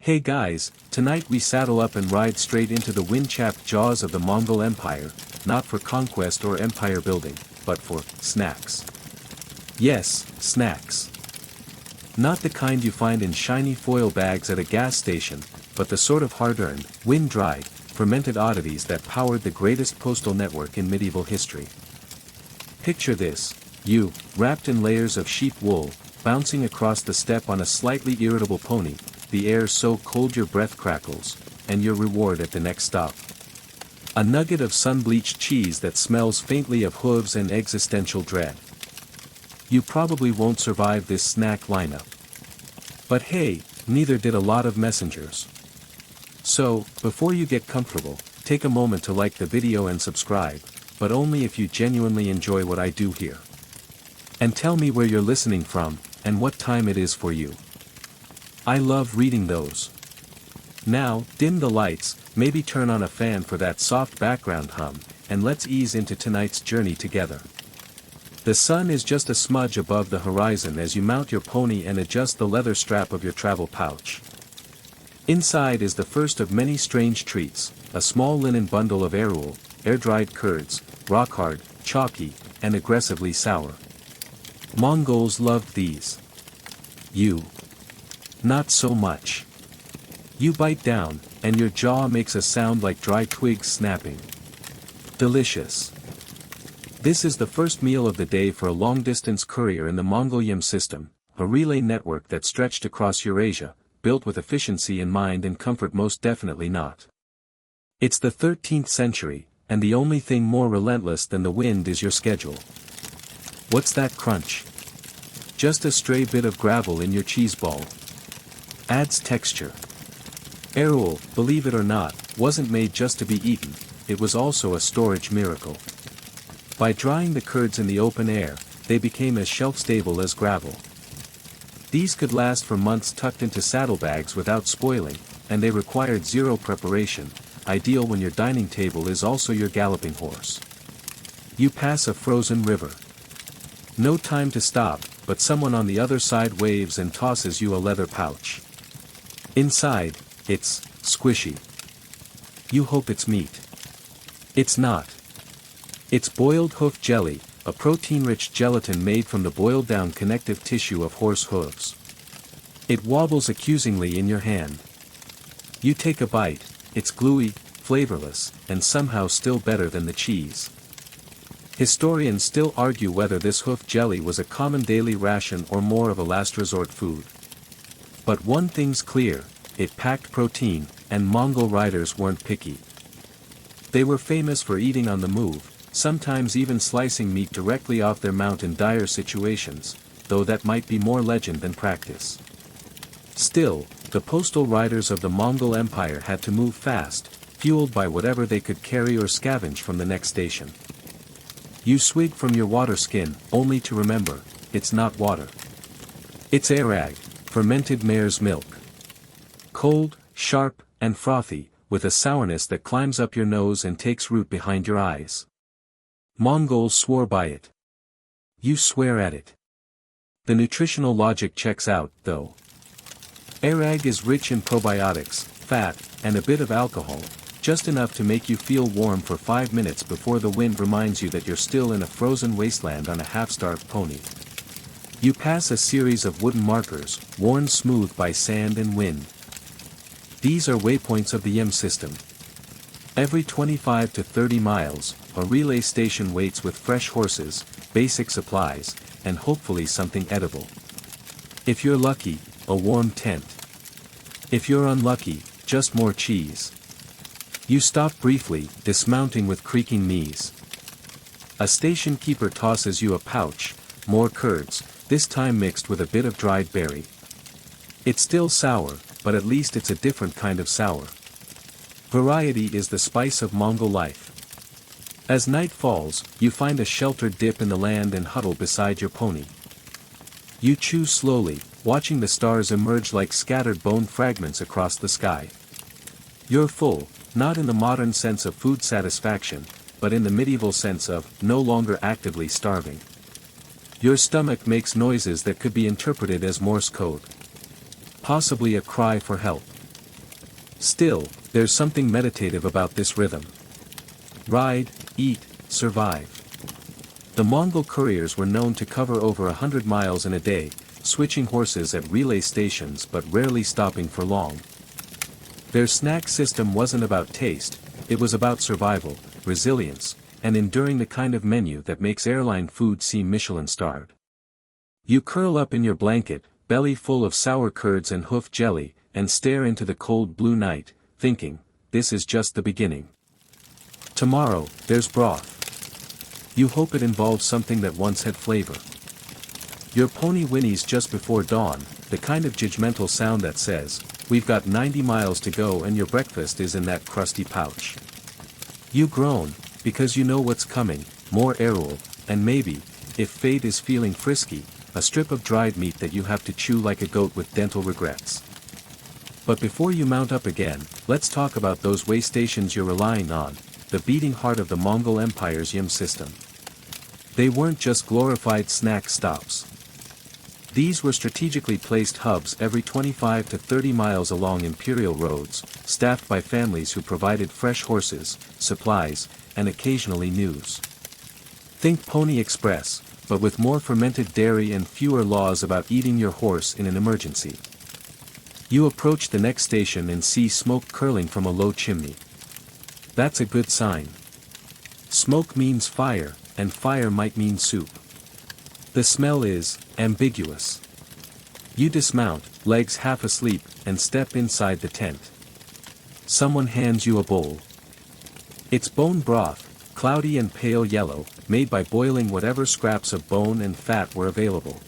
Hey guys, tonight we saddle up and ride straight into the wind-chapped jaws of the Mongol Empire, not for conquest or empire building, but for snacks. Yes, snacks. Not the kind you find in shiny foil bags at a gas station, but the sort of hard-earned, wind-dried, fermented oddities that powered the greatest postal network in medieval history. Picture this, you, wrapped in layers of sheep wool, bouncing across the steppe on a slightly irritable pony, the air so cold your breath crackles, and your reward at the next stop. A nugget of sun-bleached cheese that smells faintly of hooves and existential dread. You probably won't survive this snack lineup. But hey, neither did a lot of messengers. So, before you get comfortable, take a moment to like the video and subscribe, but only if you genuinely enjoy what I do here. And tell me where you're listening from, and what time it is for you. I love reading those. Now, dim the lights, maybe turn on a fan for that soft background hum, and let's ease into tonight's journey together. The sun is just a smudge above the horizon as you mount your pony and adjust the leather strap of your travel pouch. Inside is the first of many strange treats, a small linen bundle of arul, air-dried curds, rock-hard, chalky, and aggressively sour. Mongols loved these. You. Not so much. You bite down, and your jaw makes a sound like dry twigs snapping. Delicious. This is the first meal of the day for a long-distance courier in the Mongol system, a relay network that stretched across Eurasia, built with efficiency in mind and comfort most definitely not. It's the 13th century, and the only thing more relentless than the wind is your schedule. What's that crunch? Just a stray bit of gravel in your cheese ball. Adds texture. Arul, believe it or not, wasn't made just to be eaten, it was also a storage miracle. By drying the curds in the open air, they became as shelf-stable as gravel. These could last for months tucked into saddlebags without spoiling, and they required zero preparation, ideal when your dining table is also your galloping horse. You pass a frozen river. No time to stop, but someone on the other side waves and tosses you a leather pouch. Inside, it's squishy. You hope it's meat. It's not. It's boiled hoof jelly, a protein-rich gelatin made from the boiled-down connective tissue of horse hooves. It wobbles accusingly in your hand. You take a bite, it's gluey, flavorless, and somehow still better than the cheese. Historians still argue whether this hoof jelly was a common daily ration or more of a last-resort food. But one thing's clear, it packed protein, and Mongol riders weren't picky. They were famous for eating on the move, sometimes even slicing meat directly off their mount in dire situations, though that might be more legend than practice. Still, the postal riders of the Mongol Empire had to move fast, fueled by whatever they could carry or scavenge from the next station. You swig from your water skin, only to remember, it's not water. It's arag, fermented mare's milk. Cold, sharp, and frothy, with a sourness that climbs up your nose and takes root behind your eyes. Mongols swore by it. You swear at it. The nutritional logic checks out, though. Arag is rich in probiotics, fat, and a bit of alcohol, just enough to make you feel warm for 5 minutes before the wind reminds you that you're still in a frozen wasteland on a half-starved pony. You pass a series of wooden markers, worn smooth by sand and wind. These are waypoints of the system. Every 25 to 30 miles, a relay station waits with fresh horses, basic supplies, and hopefully something edible. If you're lucky, a warm tent. If you're unlucky, just more cheese. You stop briefly, dismounting with creaking knees. A station keeper tosses you a pouch, more curds, this time mixed with a bit of dried berry. It's still sour, but at least it's a different kind of sour. Variety is the spice of Mongol life. As night falls, you find a sheltered dip in the land and huddle beside your pony. You chew slowly, watching the stars emerge like scattered bone fragments across the sky. You're full, not in the modern sense of food satisfaction, but in the medieval sense of no longer actively starving. Your stomach makes noises that could be interpreted as Morse code. Possibly a cry for help. Still, there's something meditative about this rhythm. Ride, eat, survive. The Mongol couriers were known to cover over 100 miles in a day, switching horses at relay stations but rarely stopping for long. Their snack system wasn't about taste, it was about survival, resilience, and enduring, the kind of menu that makes airline food seem Michelin-starred. You curl up in your blanket, belly full of sour curds and hoof jelly, and stare into the cold blue night, thinking, this is just the beginning. Tomorrow, there's broth. You hope it involves something that once had flavor. Your pony whinnies just before dawn, the kind of judgmental sound that says, we've got 90 miles to go and your breakfast is in that crusty pouch. You groan, because you know what's coming, more arrow, and maybe, if fate is feeling frisky, a strip of dried meat that you have to chew like a goat with dental regrets. But before you mount up again, let's talk about those way stations you're relying on, the beating heart of the Mongol Empire's yum system. They weren't just glorified snack stops. These were strategically placed hubs every 25 to 30 miles along imperial roads, staffed by families who provided fresh horses, supplies, and occasionally news. Think Pony Express, but with more fermented dairy and fewer laws about eating your horse in an emergency. You approach the next station and see smoke curling from a low chimney. That's a good sign. Smoke means fire, and fire might mean soup. The smell is ambiguous. You dismount, legs half asleep, and step inside the tent. Someone hands you a bowl. It's bone broth, cloudy and pale yellow, made by boiling whatever scraps of bone and fat were available.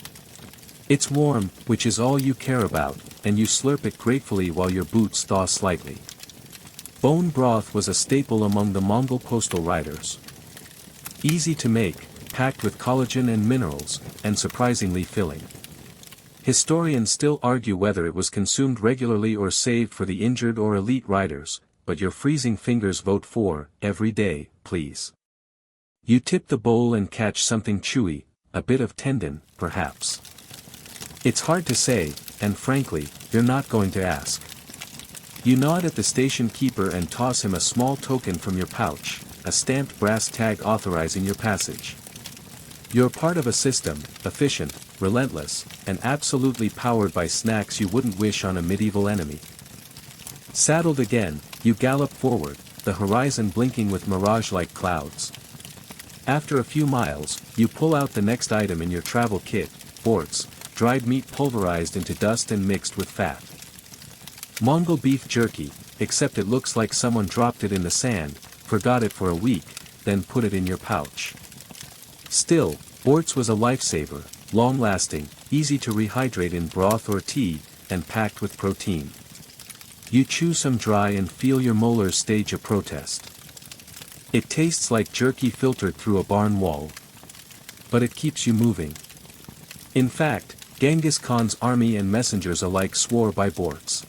It's warm, which is all you care about, and you slurp it gratefully while your boots thaw slightly. Bone broth was a staple among the Mongol Postal riders. Easy to make, packed with collagen and minerals, and surprisingly filling. Historians still argue whether it was consumed regularly or saved for the injured or elite riders, but your freezing fingers vote for, every day, please. You tip the bowl and catch something chewy, a bit of tendon, perhaps. It's hard to say, and frankly, you're not going to ask. You nod at the station keeper and toss him a small token from your pouch, a stamped brass tag authorizing your passage. You're part of a system, efficient, relentless, and absolutely powered by snacks you wouldn't wish on a medieval enemy. Saddled again, you gallop forward, the horizon blinking with mirage-like clouds. After a few miles, you pull out the next item in your travel kit, borts, dried meat pulverized into dust and mixed with fat. Mongol beef jerky, except it looks like someone dropped it in the sand, forgot it for a week, then put it in your pouch. Still, borts was a lifesaver, long-lasting, easy to rehydrate in broth or tea, and packed with protein. You chew some dry and feel your molars stage a protest. It tastes like jerky filtered through a barn wall. But it keeps you moving. In fact, Genghis Khan's army and messengers alike swore by borts.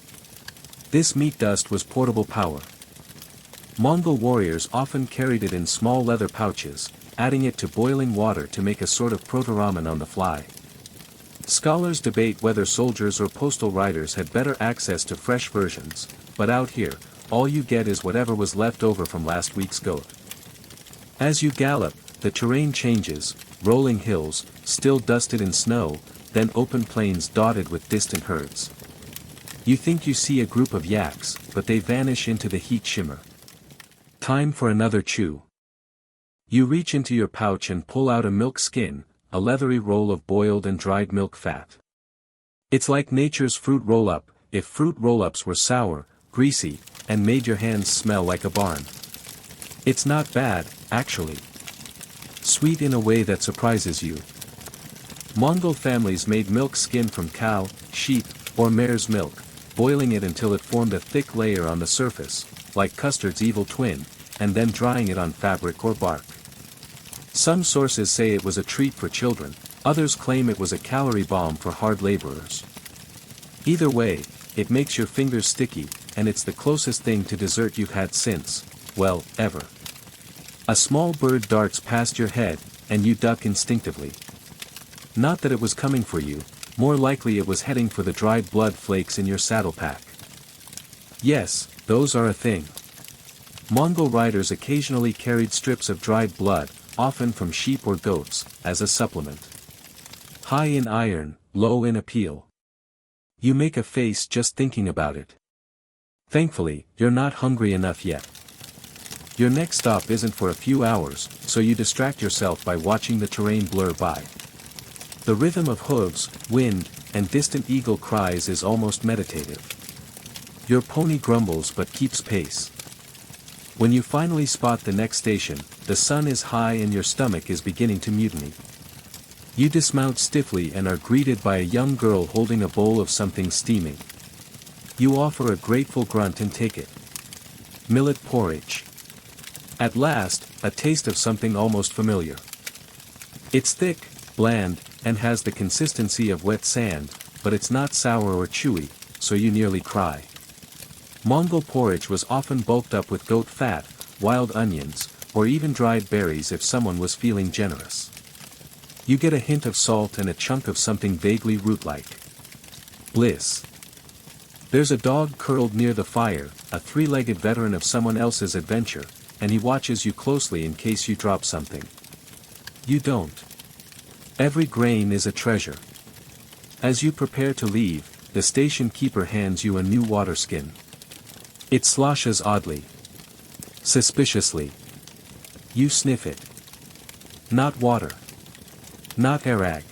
This meat dust was portable power. Mongol warriors often carried it in small leather pouches, adding it to boiling water to make a sort of proto-ramen on the fly. Scholars debate whether soldiers or postal riders had better access to fresh versions, but out here, all you get is whatever was left over from last week's goat. As you gallop, the terrain changes, rolling hills, still dusted in snow, then open plains dotted with distant herds. You think you see a group of yaks, but they vanish into the heat shimmer. Time for another chew. You reach into your pouch and pull out a milk skin, a leathery roll of boiled and dried milk fat. It's like nature's fruit roll-up, if fruit roll-ups were sour, greasy, and made your hands smell like a barn. It's not bad, actually. Sweet in a way that surprises you. Mongol families made milk skin from cow, sheep, or mare's milk, boiling it until it formed a thick layer on the surface, like custard's evil twin, and then drying it on fabric or bark. Some sources say it was a treat for children, others claim it was a calorie bomb for hard laborers. Either way, it makes your fingers sticky, and it's the closest thing to dessert you've had since, well, ever. A small bird darts past your head, and you duck instinctively. Not that it was coming for you, more likely it was heading for the dried blood flakes in your saddle pack. Yes, those are a thing. Mongol riders occasionally carried strips of dried blood, often from sheep or goats, as a supplement. High in iron, low in appeal. You make a face just thinking about it. Thankfully, you're not hungry enough yet. Your next stop isn't for a few hours, so you distract yourself by watching the terrain blur by. The rhythm of hooves, wind, and distant eagle cries is almost meditative. Your pony grumbles but keeps pace. When you finally spot the next station, the sun is high and your stomach is beginning to mutiny. You dismount stiffly and are greeted by a young girl holding a bowl of something steaming. You offer a grateful grunt and take it. Millet porridge. At last, a taste of something almost familiar. It's thick, bland, and has the consistency of wet sand, but it's not sour or chewy, so you nearly cry. Mongol porridge was often bulked up with goat fat, wild onions, or even dried berries if someone was feeling generous. You get a hint of salt and a chunk of something vaguely root-like. Bliss. There's a dog curled near the fire, a three-legged veteran of someone else's adventure, and he watches you closely in case you drop something. You don't. Every grain is a treasure. As you prepare to leave, the station keeper hands you a new water skin. It sloshes oddly. Suspiciously. You sniff it. Not water. Not arag.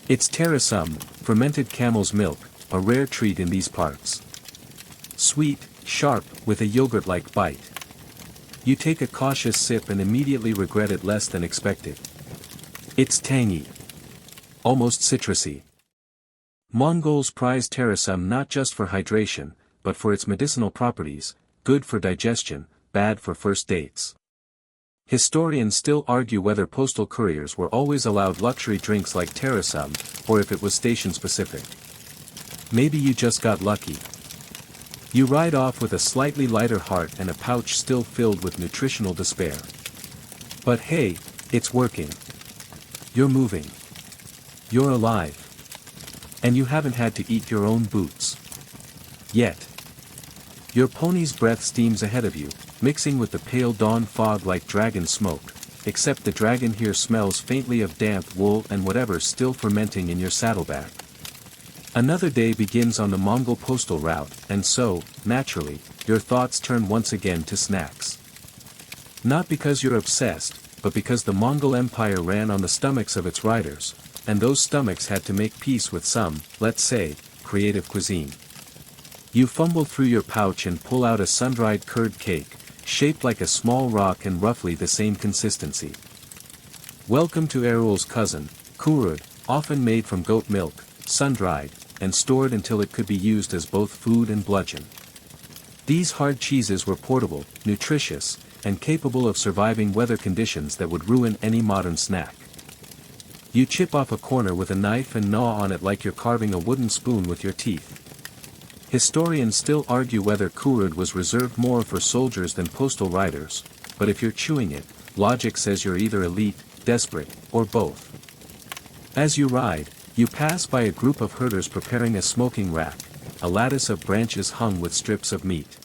It's terasum, fermented camel's milk, a rare treat in these parts. Sweet, sharp, with a yogurt-like bite. You take a cautious sip and immediately regret it less than expected. It's tangy. Almost citrusy. Mongols prize terasum not just for hydration, but for its medicinal properties, good for digestion, bad for first dates. Historians still argue whether postal couriers were always allowed luxury drinks like terasum, or if it was station-specific. Maybe you just got lucky. You ride off with a slightly lighter heart and a pouch still filled with nutritional despair. But hey, it's working. You're moving. You're alive. And you haven't had to eat your own boots. Yet. Your pony's breath steams ahead of you, mixing with the pale dawn fog like dragon smoke, except the dragon here smells faintly of damp wool and whatever's still fermenting in your saddlebag. Another day begins on the Mongol Postal route, and so, naturally, your thoughts turn once again to snacks. Not because you're obsessed, but because the Mongol Empire ran on the stomachs of its riders, and those stomachs had to make peace with some, let's say, creative cuisine. You fumble through your pouch and pull out a sun-dried curd cake, shaped like a small rock and roughly the same consistency. Welcome to Erul's cousin, kurud, often made from goat milk, sun-dried, and stored until it could be used as both food and bludgeon. These hard cheeses were portable, nutritious, and capable of surviving weather conditions that would ruin any modern snack. You chip off a corner with a knife and gnaw on it like you're carving a wooden spoon with your teeth. Historians still argue whether kurud was reserved more for soldiers than postal riders, but if you're chewing it, logic says you're either elite, desperate, or both. As you ride, you pass by a group of herders preparing a smoking rack, a lattice of branches hung with strips of meat.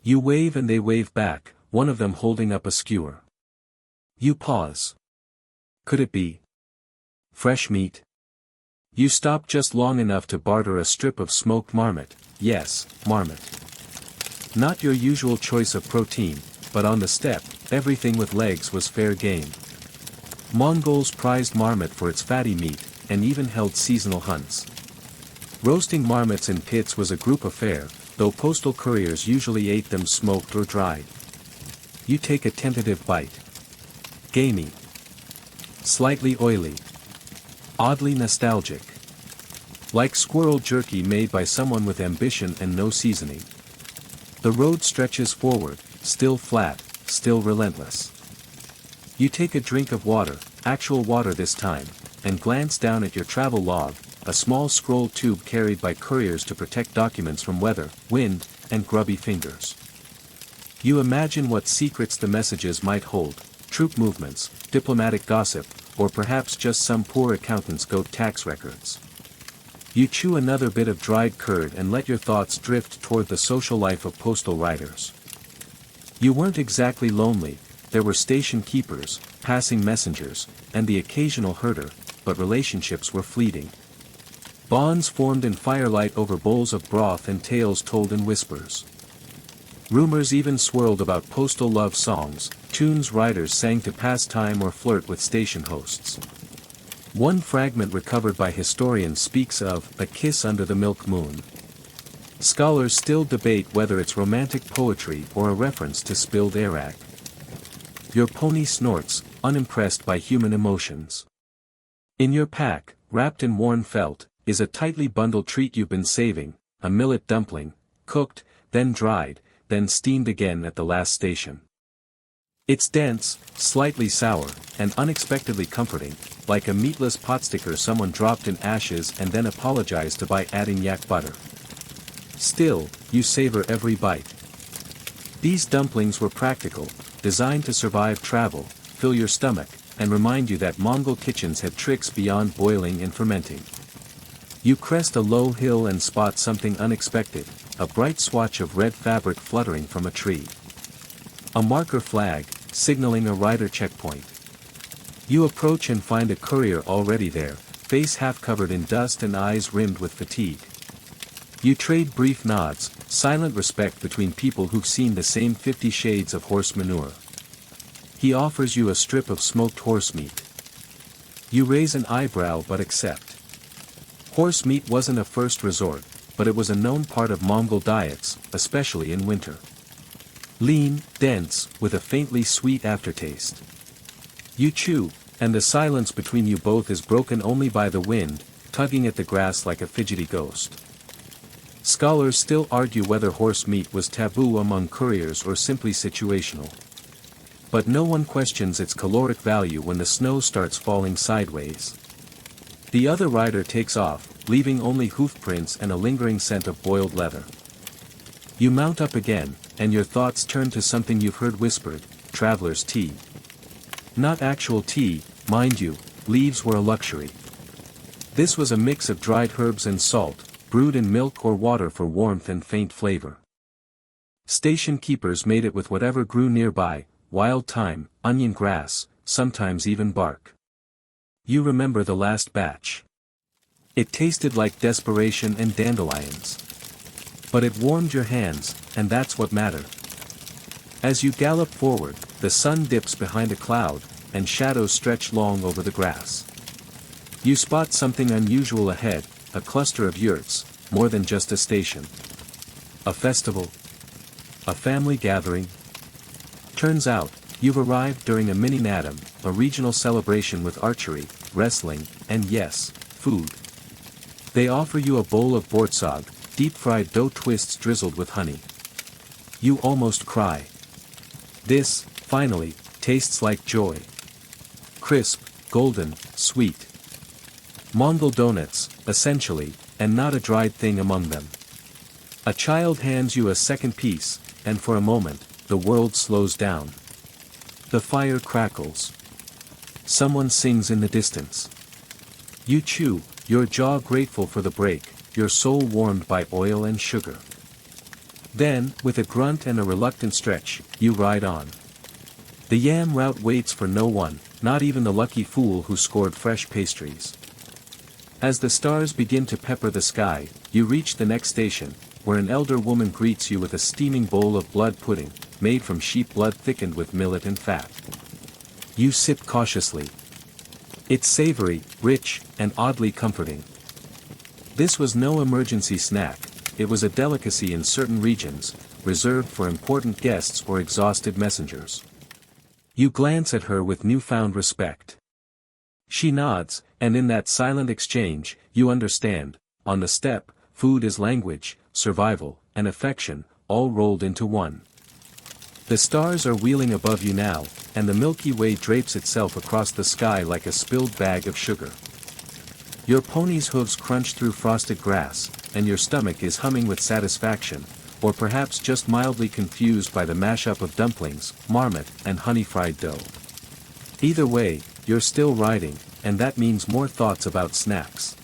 You wave and they wave back, one of them holding up a skewer. You pause. Could it be fresh meat? You stop just long enough to barter a strip of smoked marmot. Yes, marmot. Not your usual choice of protein, but on the steppe, everything with legs was fair game. Mongols prized marmot for its fatty meat, and even held seasonal hunts. Roasting marmots in pits was a group affair, though postal couriers usually ate them smoked or dried. You take a tentative bite. Gamey. Slightly oily. Oddly nostalgic. Like squirrel jerky made by someone with ambition and no seasoning. The road stretches forward, still flat, still relentless. You take a drink of water, actual water this time, and glance down at your travel log, a small scroll tube carried by couriers to protect documents from weather, wind, and grubby fingers. You imagine what secrets the messages might hold, troop movements, diplomatic gossip, or perhaps just some poor accountant's goat tax records. You chew another bit of dried curd and let your thoughts drift toward the social life of postal riders. You weren't exactly lonely, there were station keepers, passing messengers, and the occasional herder, but relationships were fleeting. Bonds formed in firelight over bowls of broth and tales told in whispers. Rumors even swirled about postal love songs, tunes riders sang to pass time or flirt with station hosts. One fragment recovered by historians speaks of a kiss under the milk moon. Scholars still debate whether it's romantic poetry or a reference to spilled arak. Your pony snorts, unimpressed by human emotions. In your pack, wrapped in worn felt, is a tightly bundled treat you've been saving, a millet dumpling, cooked, then dried, then steamed again at the last station. It's dense, slightly sour, and unexpectedly comforting, like a meatless potsticker someone dropped in ashes and then apologized by adding yak butter. Still, you savor every bite. These dumplings were practical, designed to survive travel, fill your stomach, and remind you that Mongol kitchens had tricks beyond boiling and fermenting. You crest a low hill and spot something unexpected, a bright swatch of red fabric fluttering from a tree. A marker flag, signaling a rider checkpoint. You approach and find a courier already there, face half covered in dust and eyes rimmed with fatigue. You trade brief nods, silent respect between people who've seen the same 50 shades of horse manure. He offers you a strip of smoked horse meat. You raise an eyebrow but accept. Horse meat wasn't a first resort, but it was a known part of Mongol diets, especially in winter. Lean, dense, with a faintly sweet aftertaste. You chew, and the silence between you both is broken only by the wind, tugging at the grass like a fidgety ghost. Scholars still argue whether horse meat was taboo among couriers or simply situational. But no one questions its caloric value when the snow starts falling sideways. The other rider takes off, leaving only hoof prints and a lingering scent of boiled leather. You mount up again, and your thoughts turn to something you've heard whispered, traveler's tea. Not actual tea, mind you, leaves were a luxury. This was a mix of dried herbs and salt, brewed in milk or water for warmth and faint flavor. Station keepers made it with whatever grew nearby, wild thyme, onion grass, sometimes even bark. You remember the last batch. It tasted like desperation and dandelions. But it warmed your hands, and that's what mattered. As you gallop forward, the sun dips behind a cloud, and shadows stretch long over the grass. You spot something unusual ahead, a cluster of yurts, more than just a station. A festival. A family gathering. Turns out, you've arrived during a mini-natum, a regional celebration with archery, wrestling, and yes, food. They offer you a bowl of bortsog, deep-fried dough twists drizzled with honey. You almost cry. This, finally, tastes like joy. Crisp, golden, sweet. Mongol donuts, essentially, and not a dried thing among them. A child hands you a second piece, and for a moment, the world slows down. The fire crackles. Someone sings in the distance. You chew, your jaw grateful for the break, your soul warmed by oil and sugar. Then, with a grunt and a reluctant stretch, you ride on. The yam route waits for no one, not even the lucky fool who scored fresh pastries. As the stars begin to pepper the sky, you reach the next station, where an elder woman greets you with a steaming bowl of blood pudding, made from sheep blood thickened with millet and fat. You sip cautiously. It's savory, rich, and oddly comforting. This was no emergency snack, it was a delicacy in certain regions, reserved for important guests or exhausted messengers. You glance at her with newfound respect. She nods, and in that silent exchange, you understand, on the step, food is language, survival, and affection, all rolled into one. The stars are wheeling above you now, and the Milky Way drapes itself across the sky like a spilled bag of sugar. Your pony's hooves crunch through frosted grass, and your stomach is humming with satisfaction, or perhaps just mildly confused by the mashup of dumplings, marmot, and honey-fried dough. Either way, you're still riding, and that means more thoughts about snacks.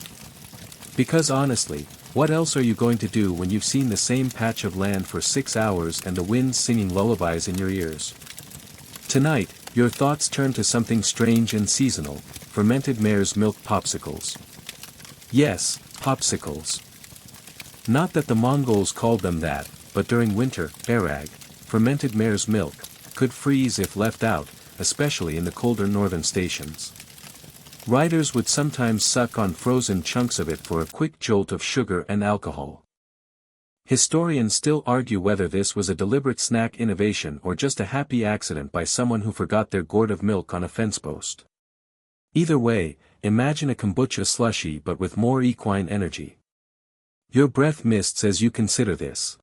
Because honestly, what else are you going to do when you've seen the same patch of land for 6 hours and the wind singing lullabies in your ears? Tonight, your thoughts turn to something strange and seasonal: fermented mare's milk popsicles. Yes, popsicles. Not that the Mongols called them that, but during winter, arag, fermented mare's milk, could freeze if left out, especially in the colder northern stations. Riders would sometimes suck on frozen chunks of it for a quick jolt of sugar and alcohol. Historians still argue whether this was a deliberate snack innovation or just a happy accident by someone who forgot their gourd of milk on a fence post. Either way, imagine a kombucha slushie but with more equine energy. Your breath mists as you consider this.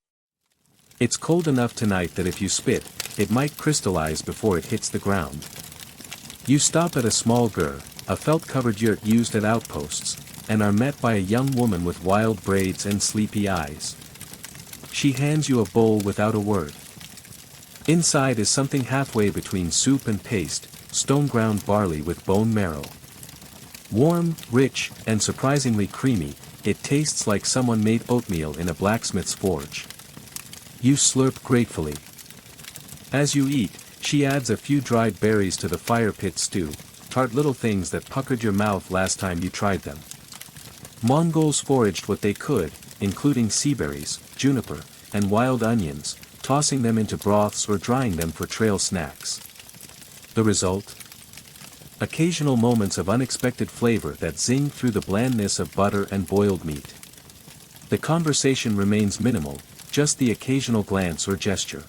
It's cold enough tonight that if you spit, it might crystallize before it hits the ground. You stop at a small gur, a felt-covered yurt used at outposts, and are met by a young woman with wild braids and sleepy eyes. She hands you a bowl without a word. Inside is something halfway between soup and paste: stone-ground barley with bone marrow. Warm, rich, and surprisingly creamy, it tastes like someone made oatmeal in a blacksmith's forge. You slurp gratefully. As you eat, she adds a few dried berries to the fire pit stew, tart little things that puckered your mouth last time you tried them. Mongols foraged what they could, including seaberries, juniper, and wild onions, tossing them into broths or drying them for trail snacks. The result? Occasional moments of unexpected flavor that zing through the blandness of butter and boiled meat. The conversation remains minimal, just the occasional glance or gesture.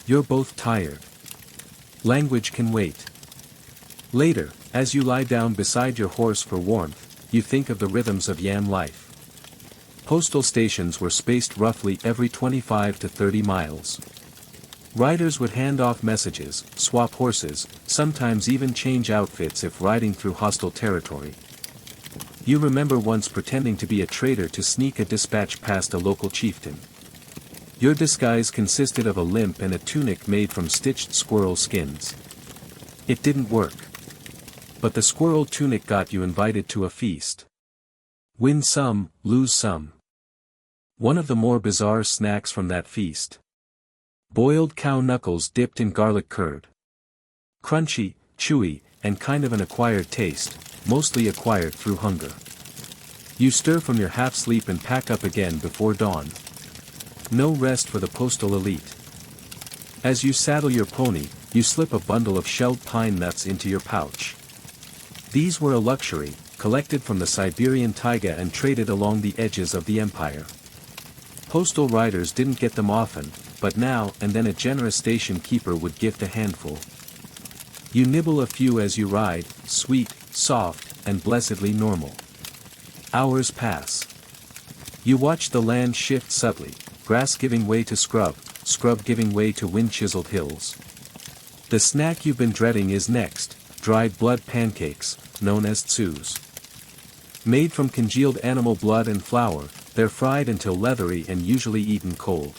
You're both tired. Language can wait. Later, as you lie down beside your horse for warmth, you think of the rhythms of yam life. Postal stations were spaced roughly every 25 to 30 miles. Riders would hand off messages, swap horses, sometimes even change outfits if riding through hostile territory. You remember once pretending to be a trader to sneak a dispatch past a local chieftain. Your disguise consisted of a limp and a tunic made from stitched squirrel skins. It didn't work. But the squirrel tunic got you invited to a feast. Win some, lose some. One of the more bizarre snacks from that feast: boiled cow knuckles dipped in garlic curd. Crunchy, chewy, and kind of an acquired taste, mostly acquired through hunger. You stir from your half-sleep and pack up again before dawn. No rest for the postal elite. As you saddle your pony, you slip a bundle of shelled pine nuts into your pouch. These were a luxury, collected from the Siberian taiga and traded along the edges of the empire. Postal riders didn't get them often, but now and then a generous station keeper would gift a handful. You nibble a few as you ride, sweet, soft, and blessedly normal. Hours pass. You watch the land shift subtly, grass giving way to scrub, scrub giving way to wind-chiseled hills. The snack you've been dreading is next: dried blood pancakes, known as tsus. Made from congealed animal blood and flour, they're fried until leathery and usually eaten cold.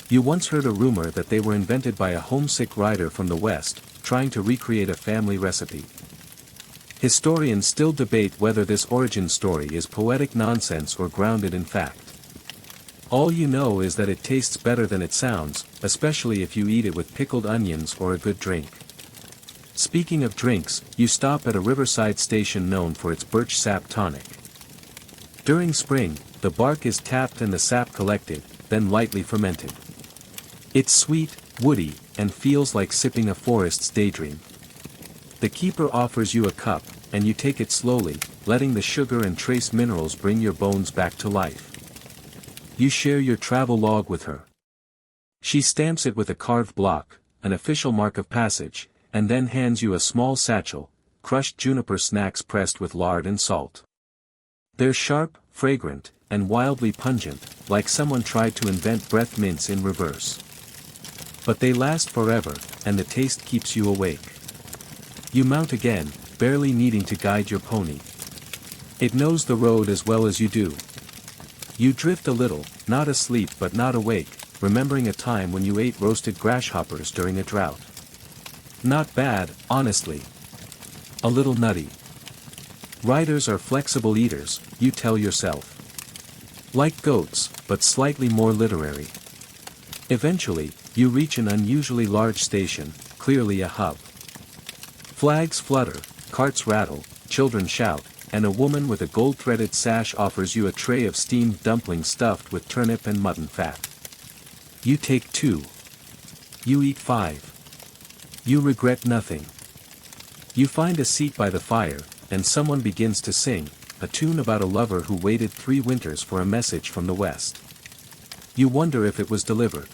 You once heard a rumor that they were invented by a homesick rider from the West, trying to recreate a family recipe. Historians still debate whether this origin story is poetic nonsense or grounded in fact. All you know is that it tastes better than it sounds, especially if you eat it with pickled onions or a good drink. Speaking of drinks, you stop at a riverside station known for its birch sap tonic. During spring, the bark is tapped and the sap collected, then lightly fermented. It's sweet, woody, and feels like sipping a forest's daydream. The keeper offers you a cup, and you take it slowly, letting the sugar and trace minerals bring your bones back to life. You share your travel log with her. She stamps it with a carved block, an official mark of passage, and then hands you a small satchel, crushed juniper snacks pressed with lard and salt. They're sharp, fragrant, and wildly pungent, like someone tried to invent breath mints in reverse. But they last forever, and the taste keeps you awake. You mount again, barely needing to guide your pony. It knows the road as well as you do. You drift a little, not asleep but not awake, remembering a time when you ate roasted grasshoppers during a drought. Not bad, honestly. A little nutty. Riders are flexible eaters, you tell yourself. Like goats, but slightly more literary. Eventually, you reach an unusually large station, clearly a hub. Flags flutter, carts rattle, children shout, and a woman with a gold-threaded sash offers you a tray of steamed dumplings stuffed with turnip and mutton fat. You take 2. You eat 5. You regret nothing. You find a seat by the fire, and someone begins to sing, a tune about a lover who waited 3 winters for a message from the west. You wonder if it was delivered.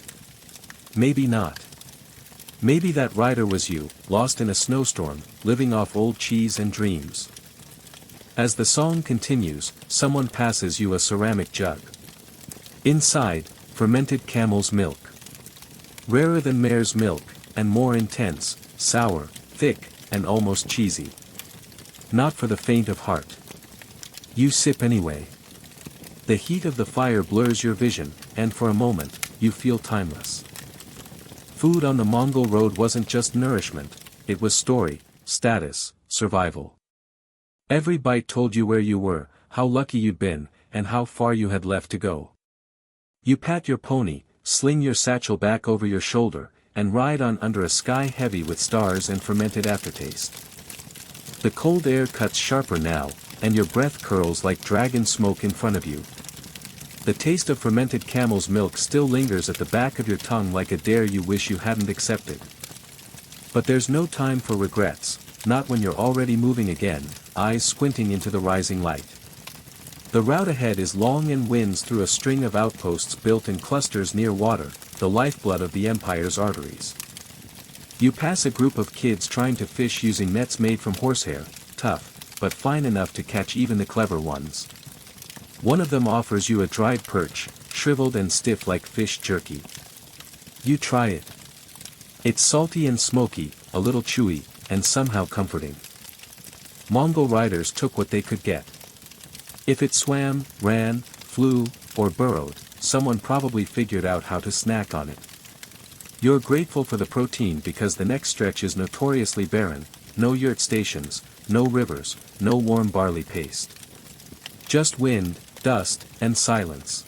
Maybe not. Maybe that rider was you, lost in a snowstorm, living off old cheese and dreams. As the song continues, someone passes you a ceramic jug. Inside, fermented camel's milk. Rarer than mare's milk, and more intense, sour, thick, and almost cheesy. Not for the faint of heart. You sip anyway. The heat of the fire blurs your vision, and for a moment, you feel timeless. Food on the Mongol road wasn't just nourishment, it was story, status, survival. Every bite told you where you were, how lucky you'd been, and how far you had left to go. You pat your pony, sling your satchel back over your shoulder, and ride on under a sky heavy with stars and fermented aftertaste. The cold air cuts sharper now, and your breath curls like dragon smoke in front of you. The taste of fermented camel's milk still lingers at the back of your tongue like a dare you wish you hadn't accepted. But there's no time for regrets, not when you're already moving again, eyes squinting into the rising light. The route ahead is long and winds through a string of outposts built in clusters near water, the lifeblood of the empire's arteries. You pass a group of kids trying to fish using nets made from horsehair, tough, but fine enough to catch even the clever ones. One of them offers you a dried perch, shriveled and stiff like fish jerky. You try it. It's salty and smoky, a little chewy, and somehow comforting. Mongol riders took what they could get. If it swam, ran, flew, or burrowed, someone probably figured out how to snack on it. You're grateful for the protein because the next stretch is notoriously barren, no yurt stations, no rivers, no warm barley paste. Just wind, dust, and silence.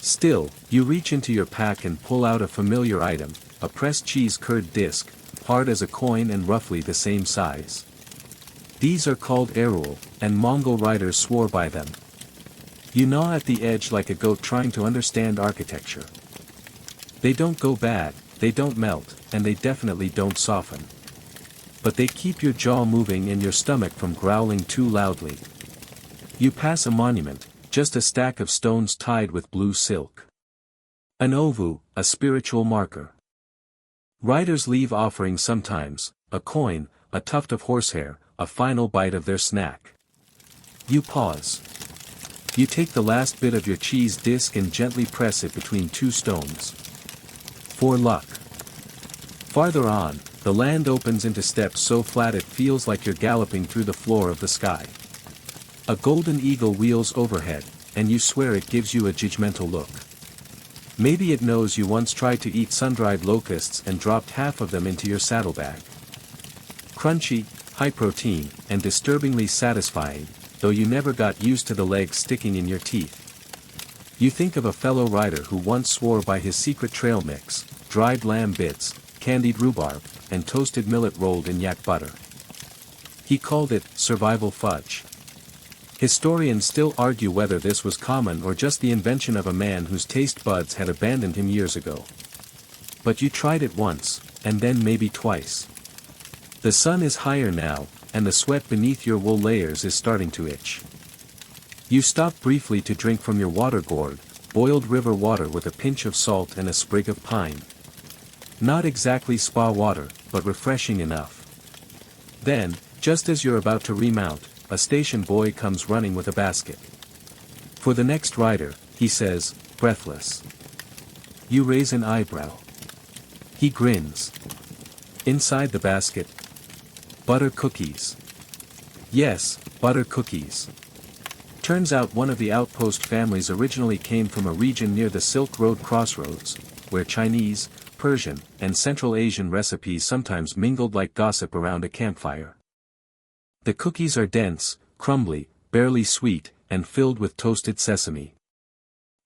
Still, you reach into your pack and pull out a familiar item, a pressed cheese curd disc, hard as a coin and roughly the same size. These are called erul, and Mongol riders swore by them. You gnaw at the edge like a goat trying to understand architecture. They don't go bad, they don't melt, and they definitely don't soften. But they keep your jaw moving and your stomach from growling too loudly. You pass a monument, just a stack of stones tied with blue silk. An ovu, a spiritual marker. Riders leave offerings sometimes, a coin, a tuft of horsehair, a final bite of their snack. You pause. You take the last bit of your cheese disc and gently press it between 2 stones. For luck. Farther on, the land opens into steps so flat it feels like you're galloping through the floor of the sky. A golden eagle wheels overhead, and you swear it gives you a judgmental look. Maybe it knows you once tried to eat sun-dried locusts and dropped half of them into your saddlebag. Crunchy, high protein, and disturbingly satisfying, though you never got used to the legs sticking in your teeth. You think of a fellow rider who once swore by his secret trail mix, dried lamb bits, candied rhubarb, and toasted millet rolled in yak butter. He called it survival fudge. Historians still argue whether this was common or just the invention of a man whose taste buds had abandoned him years ago. But you tried it once, and then maybe twice. The sun is higher now, and the sweat beneath your wool layers is starting to itch. You stop briefly to drink from your water gourd, boiled river water with a pinch of salt and a sprig of pine. Not exactly spa water, but refreshing enough. Then, just as you're about to remount, a station boy comes running with a basket. For the next rider, he says, breathless. You raise an eyebrow. He grins. Inside the basket, butter cookies. Yes, butter cookies. Turns out one of the outpost families originally came from a region near the Silk Road crossroads, where Chinese, Persian, and Central Asian recipes sometimes mingled like gossip around a campfire. The cookies are dense, crumbly, barely sweet, and filled with toasted sesame.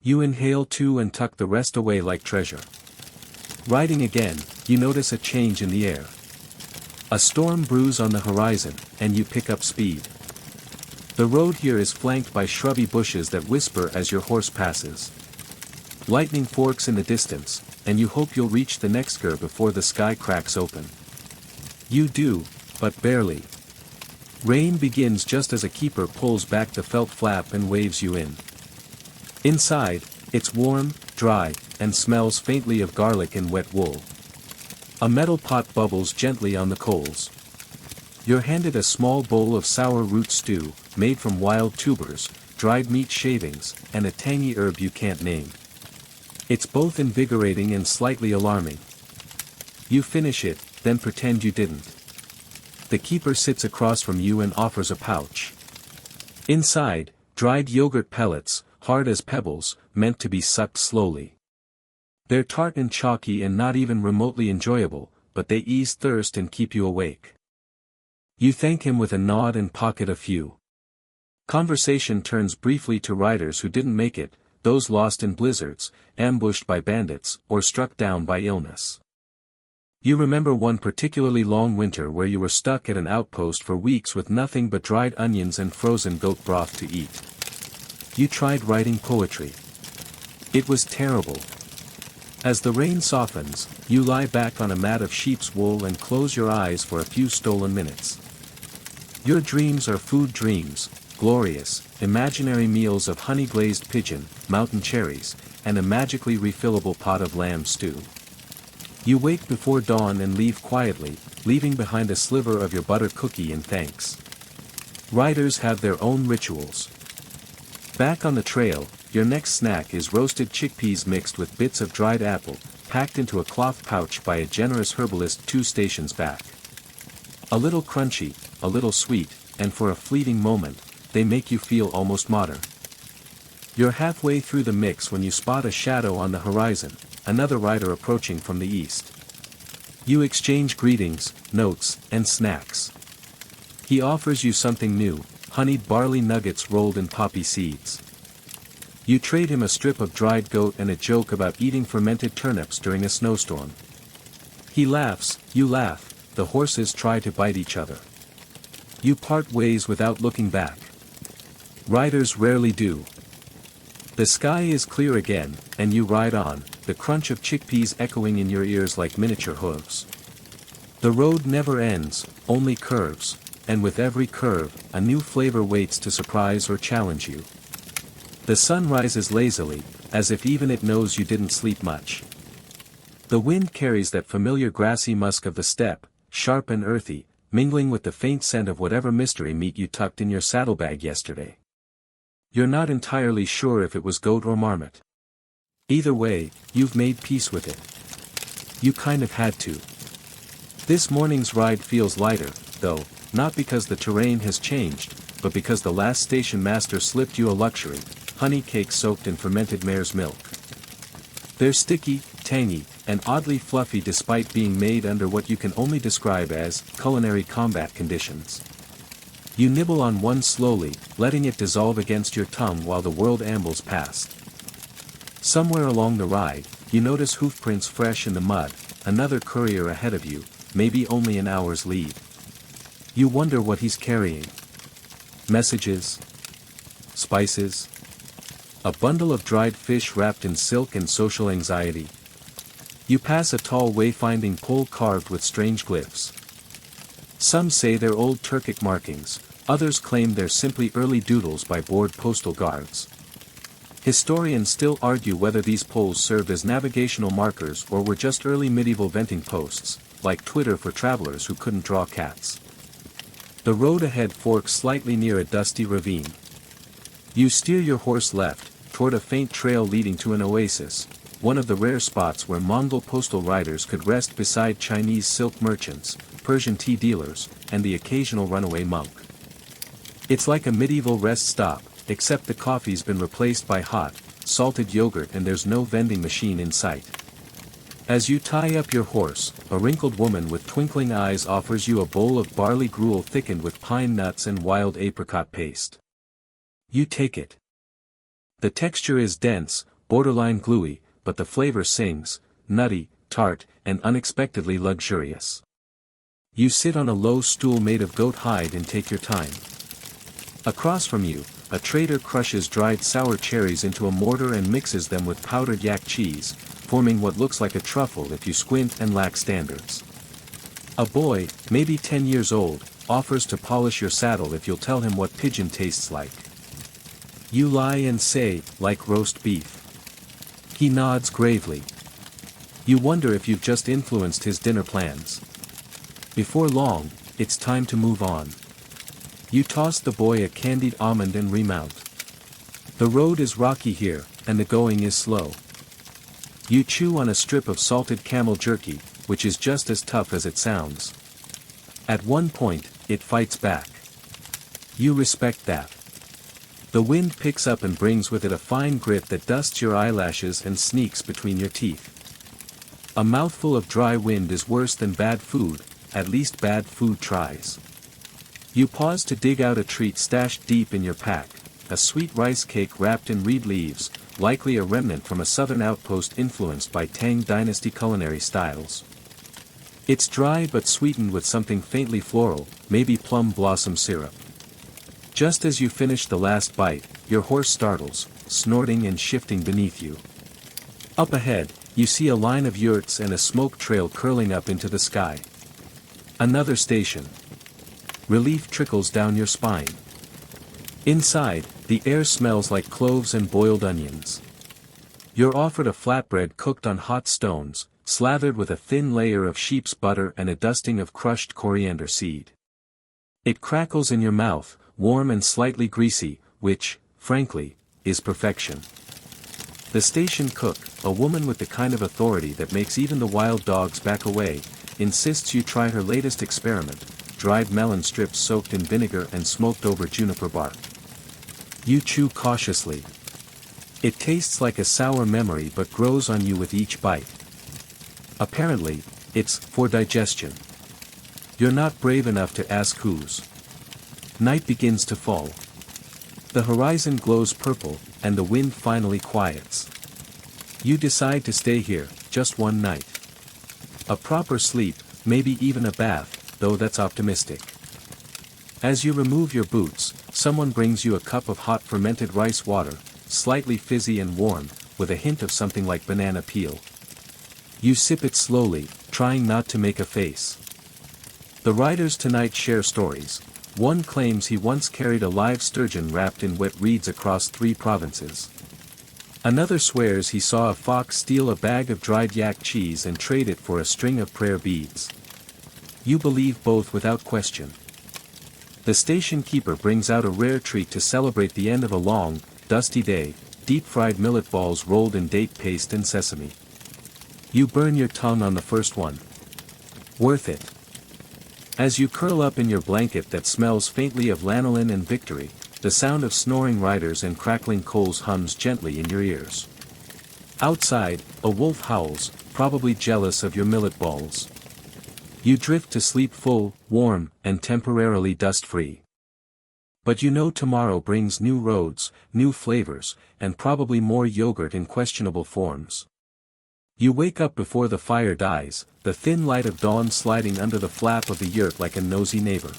You inhale too and tuck the rest away like treasure. Riding again, you notice a change in the air. A storm brews on the horizon, and you pick up speed. The road here is flanked by shrubby bushes that whisper as your horse passes. Lightning forks in the distance, and you hope you'll reach the next gur before the sky cracks open. You do, but barely. Rain begins just as a keeper pulls back the felt flap and waves you in. Inside, it's warm, dry, and smells faintly of garlic and wet wool. A metal pot bubbles gently on the coals. You're handed a small bowl of sour root stew, made from wild tubers, dried meat shavings, and a tangy herb you can't name. It's both invigorating and slightly alarming. You finish it, then pretend you didn't. The keeper sits across from you and offers a pouch. Inside, dried yogurt pellets, hard as pebbles, meant to be sucked slowly. They're tart and chalky and not even remotely enjoyable, but they ease thirst and keep you awake. You thank him with a nod and pocket a few. Conversation turns briefly to riders who didn't make it, those lost in blizzards, ambushed by bandits, or struck down by illness. You remember one particularly long winter where you were stuck at an outpost for weeks with nothing but dried onions and frozen goat broth to eat. You tried writing poetry. It was terrible. As the rain softens, you lie back on a mat of sheep's wool and close your eyes for a few stolen minutes. Your dreams are food dreams, glorious, imaginary meals of honey-glazed pigeon, mountain cherries, and a magically refillable pot of lamb stew. You wake before dawn and leave quietly, leaving behind a sliver of your butter cookie in thanks. Riders have their own rituals. Back on the trail, your next snack is roasted chickpeas mixed with bits of dried apple, packed into a cloth pouch by a generous herbalist 2 stations back. A little crunchy, a little sweet, and for a fleeting moment, they make you feel almost modern. You're halfway through the mix when you spot a shadow on the horizon, another rider approaching from the east. You exchange greetings, notes, and snacks. He offers you something new, honeyed barley nuggets rolled in poppy seeds. You trade him a strip of dried goat and a joke about eating fermented turnips during a snowstorm. He laughs, you laugh, the horses try to bite each other. You part ways without looking back. Riders rarely do. The sky is clear again, and you ride on, the crunch of chickpeas echoing in your ears like miniature hooves. The road never ends, only curves, and with every curve, a new flavor waits to surprise or challenge you. The sun rises lazily, as if even it knows you didn't sleep much. The wind carries that familiar grassy musk of the steppe, sharp and earthy, mingling with the faint scent of whatever mystery meat you tucked in your saddlebag yesterday. You're not entirely sure if it was goat or marmot. Either way, you've made peace with it. You kind of had to. This morning's ride feels lighter, though, not because the terrain has changed, but because the last station master slipped you a luxury, honey cakes soaked in fermented mare's milk. They're sticky, tangy, and oddly fluffy despite being made under what you can only describe as culinary combat conditions. You nibble on one slowly, letting it dissolve against your tongue while the world ambles past. Somewhere along the ride, you notice hoofprints fresh in the mud, another courier ahead of you, maybe only an hour's lead. You wonder what he's carrying. Messages? Spices? A bundle of dried fish wrapped in silk and social anxiety. You pass a tall wayfinding pole carved with strange glyphs. Some say they're old Turkic markings, others claim they're simply early doodles by bored postal guards. Historians still argue whether these poles served as navigational markers or were just early medieval venting posts, like Twitter for travelers who couldn't draw cats. The road ahead forks slightly near a dusty ravine. You steer your horse left, toward a faint trail leading to an oasis, one of the rare spots where Mongol postal riders could rest beside Chinese silk merchants, Persian tea dealers, and the occasional runaway monk. It's like a medieval rest stop, except the coffee's been replaced by hot, salted yogurt and there's no vending machine in sight. As you tie up your horse, a wrinkled woman with twinkling eyes offers you a bowl of barley gruel thickened with pine nuts and wild apricot paste. You take it. The texture is dense, borderline gluey, but the flavor sings, nutty, tart, and unexpectedly luxurious. You sit on a low stool made of goat hide and take your time. Across from you, a trader crushes dried sour cherries into a mortar and mixes them with powdered yak cheese, forming what looks like a truffle if you squint and lack standards. A boy, maybe 10 years old, offers to polish your saddle if you'll tell him what pigeon tastes like. You lie and say, like roast beef. He nods gravely. You wonder if you've just influenced his dinner plans. Before long, it's time to move on. You toss the boy a candied almond and remount. The road is rocky here, and the going is slow. You chew on a strip of salted camel jerky, which is just as tough as it sounds. At one point, it fights back. You respect that. The wind picks up and brings with it a fine grit that dusts your eyelashes and sneaks between your teeth. A mouthful of dry wind is worse than bad food, at least bad food tries. You pause to dig out a treat stashed deep in your pack, a sweet rice cake wrapped in reed leaves, likely a remnant from a southern outpost influenced by Tang Dynasty culinary styles. It's dry but sweetened with something faintly floral, maybe plum blossom syrup. Just as you finish the last bite, your horse startles, snorting and shifting beneath you. Up ahead, you see a line of yurts and a smoke trail curling up into the sky. Another station. Relief trickles down your spine. Inside, the air smells like cloves and boiled onions. You're offered a flatbread cooked on hot stones, slathered with a thin layer of sheep's butter and a dusting of crushed coriander seed. It crackles in your mouth, warm and slightly greasy, which, frankly, is perfection. The station cook, a woman with the kind of authority that makes even the wild dogs back away, insists you try her latest experiment, dried melon strips soaked in vinegar and smoked over juniper bark. You chew cautiously. It tastes like a sour memory but grows on you with each bite. Apparently, it's for digestion. You're not brave enough to ask whose. Night begins to fall. The horizon glows purple, and the wind finally quiets. You decide to stay here, just one night. A proper sleep, maybe even a bath, though that's optimistic. As you remove your boots, someone brings you a cup of hot fermented rice water, slightly fizzy and warm, with a hint of something like banana peel. You sip it slowly, trying not to make a face. The riders tonight share stories. One claims he once carried a live sturgeon wrapped in wet reeds across 3 provinces. Another swears he saw a fox steal a bag of dried yak cheese and trade it for a string of prayer beads. You believe both without question. The station keeper brings out a rare treat to celebrate the end of a long, dusty day, deep-fried millet balls rolled in date paste and sesame. You burn your tongue on the first one. Worth it. As you curl up in your blanket that smells faintly of lanolin and victory, the sound of snoring riders and crackling coals hums gently in your ears. Outside, a wolf howls, probably jealous of your millet balls. You drift to sleep full, warm, and temporarily dust-free. But you know tomorrow brings new roads, new flavors, and probably more yogurt in questionable forms. You wake up before the fire dies, the thin light of dawn sliding under the flap of the yurt like a nosy neighbor.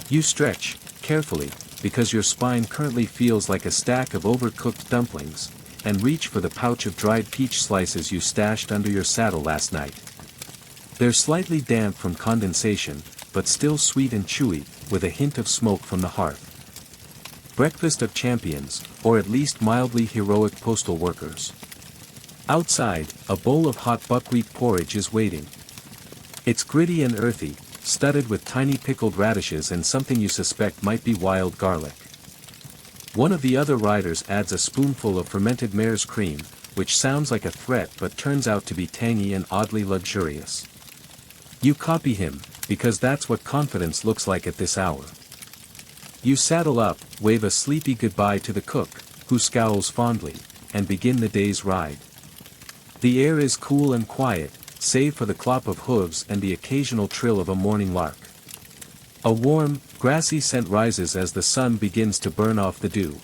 You stretch, carefully, because your spine currently feels like a stack of overcooked dumplings, and reach for the pouch of dried peach slices you stashed under your saddle last night. They're slightly damp from condensation, but still sweet and chewy, with a hint of smoke from the hearth. Breakfast of champions, or at least mildly heroic postal workers. Outside, a bowl of hot buckwheat porridge is waiting. It's gritty and earthy, studded with tiny pickled radishes and something you suspect might be wild garlic. One of the other riders adds a spoonful of fermented mare's cream, which sounds like a threat but turns out to be tangy and oddly luxurious. You copy him, because that's what confidence looks like at this hour. You saddle up, wave a sleepy goodbye to the cook, who scowls fondly, and begin the day's ride. The air is cool and quiet, save for the clop of hooves and the occasional trill of a morning lark. A warm, grassy scent rises as the sun begins to burn off the dew.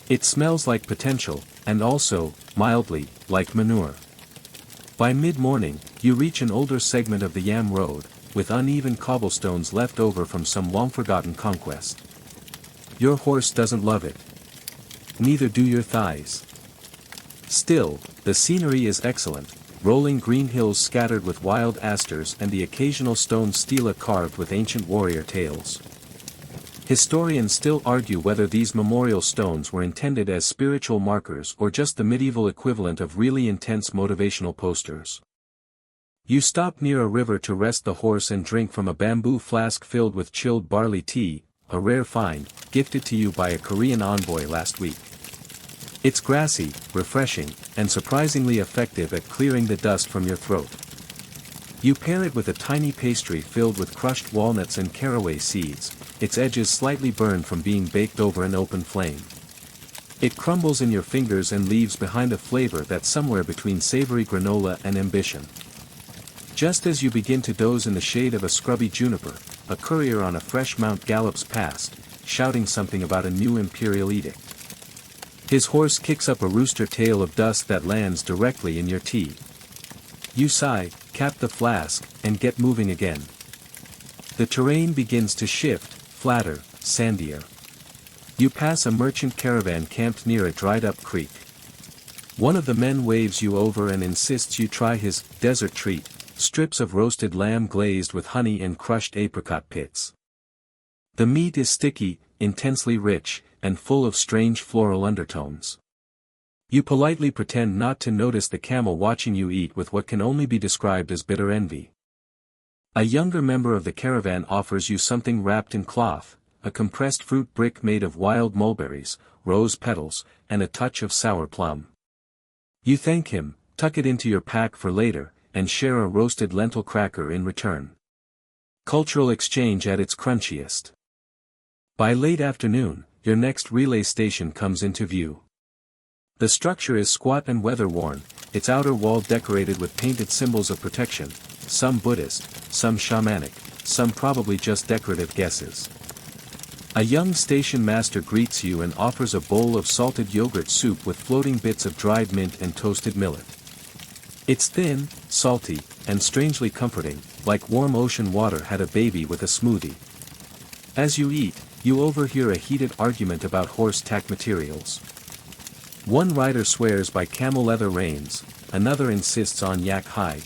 It smells like potential, and also, mildly, like manure. By mid-morning, you reach an older segment of the Yam Road, with uneven cobblestones left over from some long-forgotten conquest. Your horse doesn't love it. Neither do your thighs. Still, the scenery is excellent, rolling green hills scattered with wild asters and the occasional stone stela carved with ancient warrior tales. Historians still argue whether these memorial stones were intended as spiritual markers or just the medieval equivalent of really intense motivational posters. You stop near a river to rest the horse and drink from a bamboo flask filled with chilled barley tea, a rare find, gifted to you by a Korean envoy last week. It's grassy, refreshing, and surprisingly effective at clearing the dust from your throat. You pair it with a tiny pastry filled with crushed walnuts and caraway seeds, its edges slightly burned from being baked over an open flame. It crumbles in your fingers and leaves behind a flavor that's somewhere between savory granola and ambition. Just as you begin to doze in the shade of a scrubby juniper, a courier on a fresh mount gallops past, shouting something about a new imperial edict. His horse kicks up a rooster tail of dust that lands directly in your tea. You sigh, cap the flask, and get moving again. The terrain begins to shift, flatter, sandier. You pass a merchant caravan camped near a dried-up creek. One of the men waves you over and insists you try his desert treat, strips of roasted lamb glazed with honey and crushed apricot pits. The meat is sticky, intensely rich, and full of strange floral undertones. You politely pretend not to notice the camel watching you eat with what can only be described as bitter envy. A younger member of the caravan offers you something wrapped in cloth, a compressed fruit brick made of wild mulberries, rose petals, and a touch of sour plum. You thank him, tuck it into your pack for later, and share a roasted lentil cracker in return. Cultural exchange at its crunchiest. By late afternoon, your next relay station comes into view. The structure is squat and weather-worn, its outer wall decorated with painted symbols of protection, some Buddhist, some shamanic, some probably just decorative guesses. A young station master greets you and offers a bowl of salted yogurt soup with floating bits of dried mint and toasted millet. It's thin, salty, and strangely comforting, like warm ocean water had a baby with a smoothie. As you eat, you overhear a heated argument about horse tack materials. One rider swears by camel leather reins, another insists on yak hide.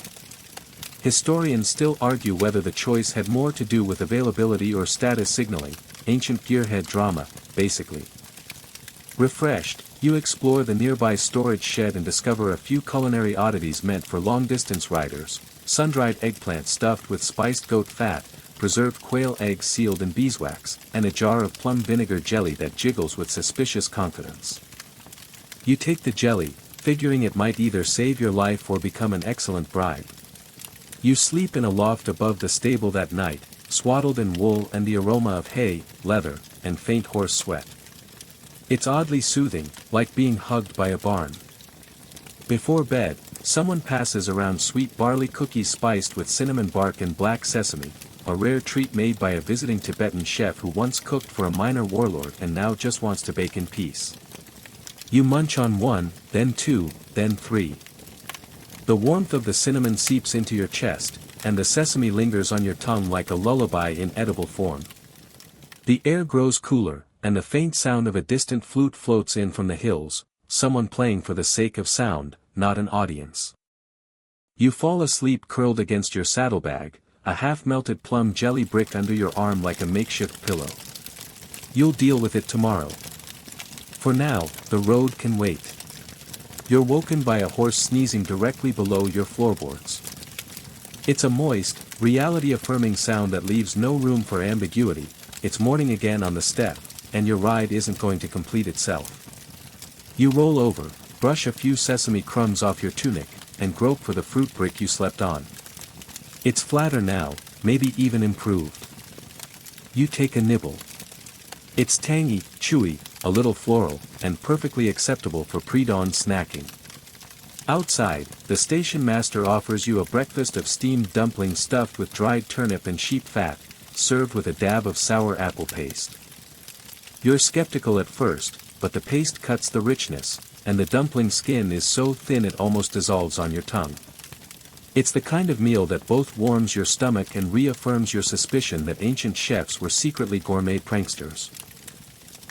Historians still argue whether the choice had more to do with availability or status signaling, ancient gearhead drama, basically. Refreshed, you explore the nearby storage shed and discover a few culinary oddities meant for long-distance riders, sun-dried eggplant stuffed with spiced goat fat, preserved quail eggs sealed in beeswax, and a jar of plum vinegar jelly that jiggles with suspicious confidence. You take the jelly, figuring it might either save your life or become an excellent bribe. You sleep in a loft above the stable that night, swaddled in wool and the aroma of hay, leather, and faint horse sweat. It's oddly soothing, like being hugged by a barn. Before bed, someone passes around sweet barley cookies spiced with cinnamon bark and black sesame, a rare treat made by a visiting Tibetan chef who once cooked for a minor warlord and now just wants to bake in peace. You munch on one, then two, then three. The warmth of the cinnamon seeps into your chest, and the sesame lingers on your tongue like a lullaby in edible form. The air grows cooler, and the faint sound of a distant flute floats in from the hills, someone playing for the sake of sound, not an audience. You fall asleep curled against your saddlebag, a half-melted plum jelly brick under your arm like a makeshift pillow. You'll deal with it tomorrow. For now, the road can wait. You're woken by a horse sneezing directly below your floorboards. It's a moist, reality-affirming sound that leaves no room for ambiguity. It's morning again on the step, and your ride isn't going to complete itself. You roll over, brush a few sesame crumbs off your tunic, and grope for the fruit brick you slept on. It's flatter now, maybe even improved. You take a nibble. It's tangy, chewy, a little floral, and perfectly acceptable for pre-dawn snacking. Outside, the station master offers you a breakfast of steamed dumplings stuffed with dried turnip and sheep fat, served with a dab of sour apple paste. You're skeptical at first, but the paste cuts the richness, and the dumpling skin is so thin it almost dissolves on your tongue. It's the kind of meal that both warms your stomach and reaffirms your suspicion that ancient chefs were secretly gourmet pranksters.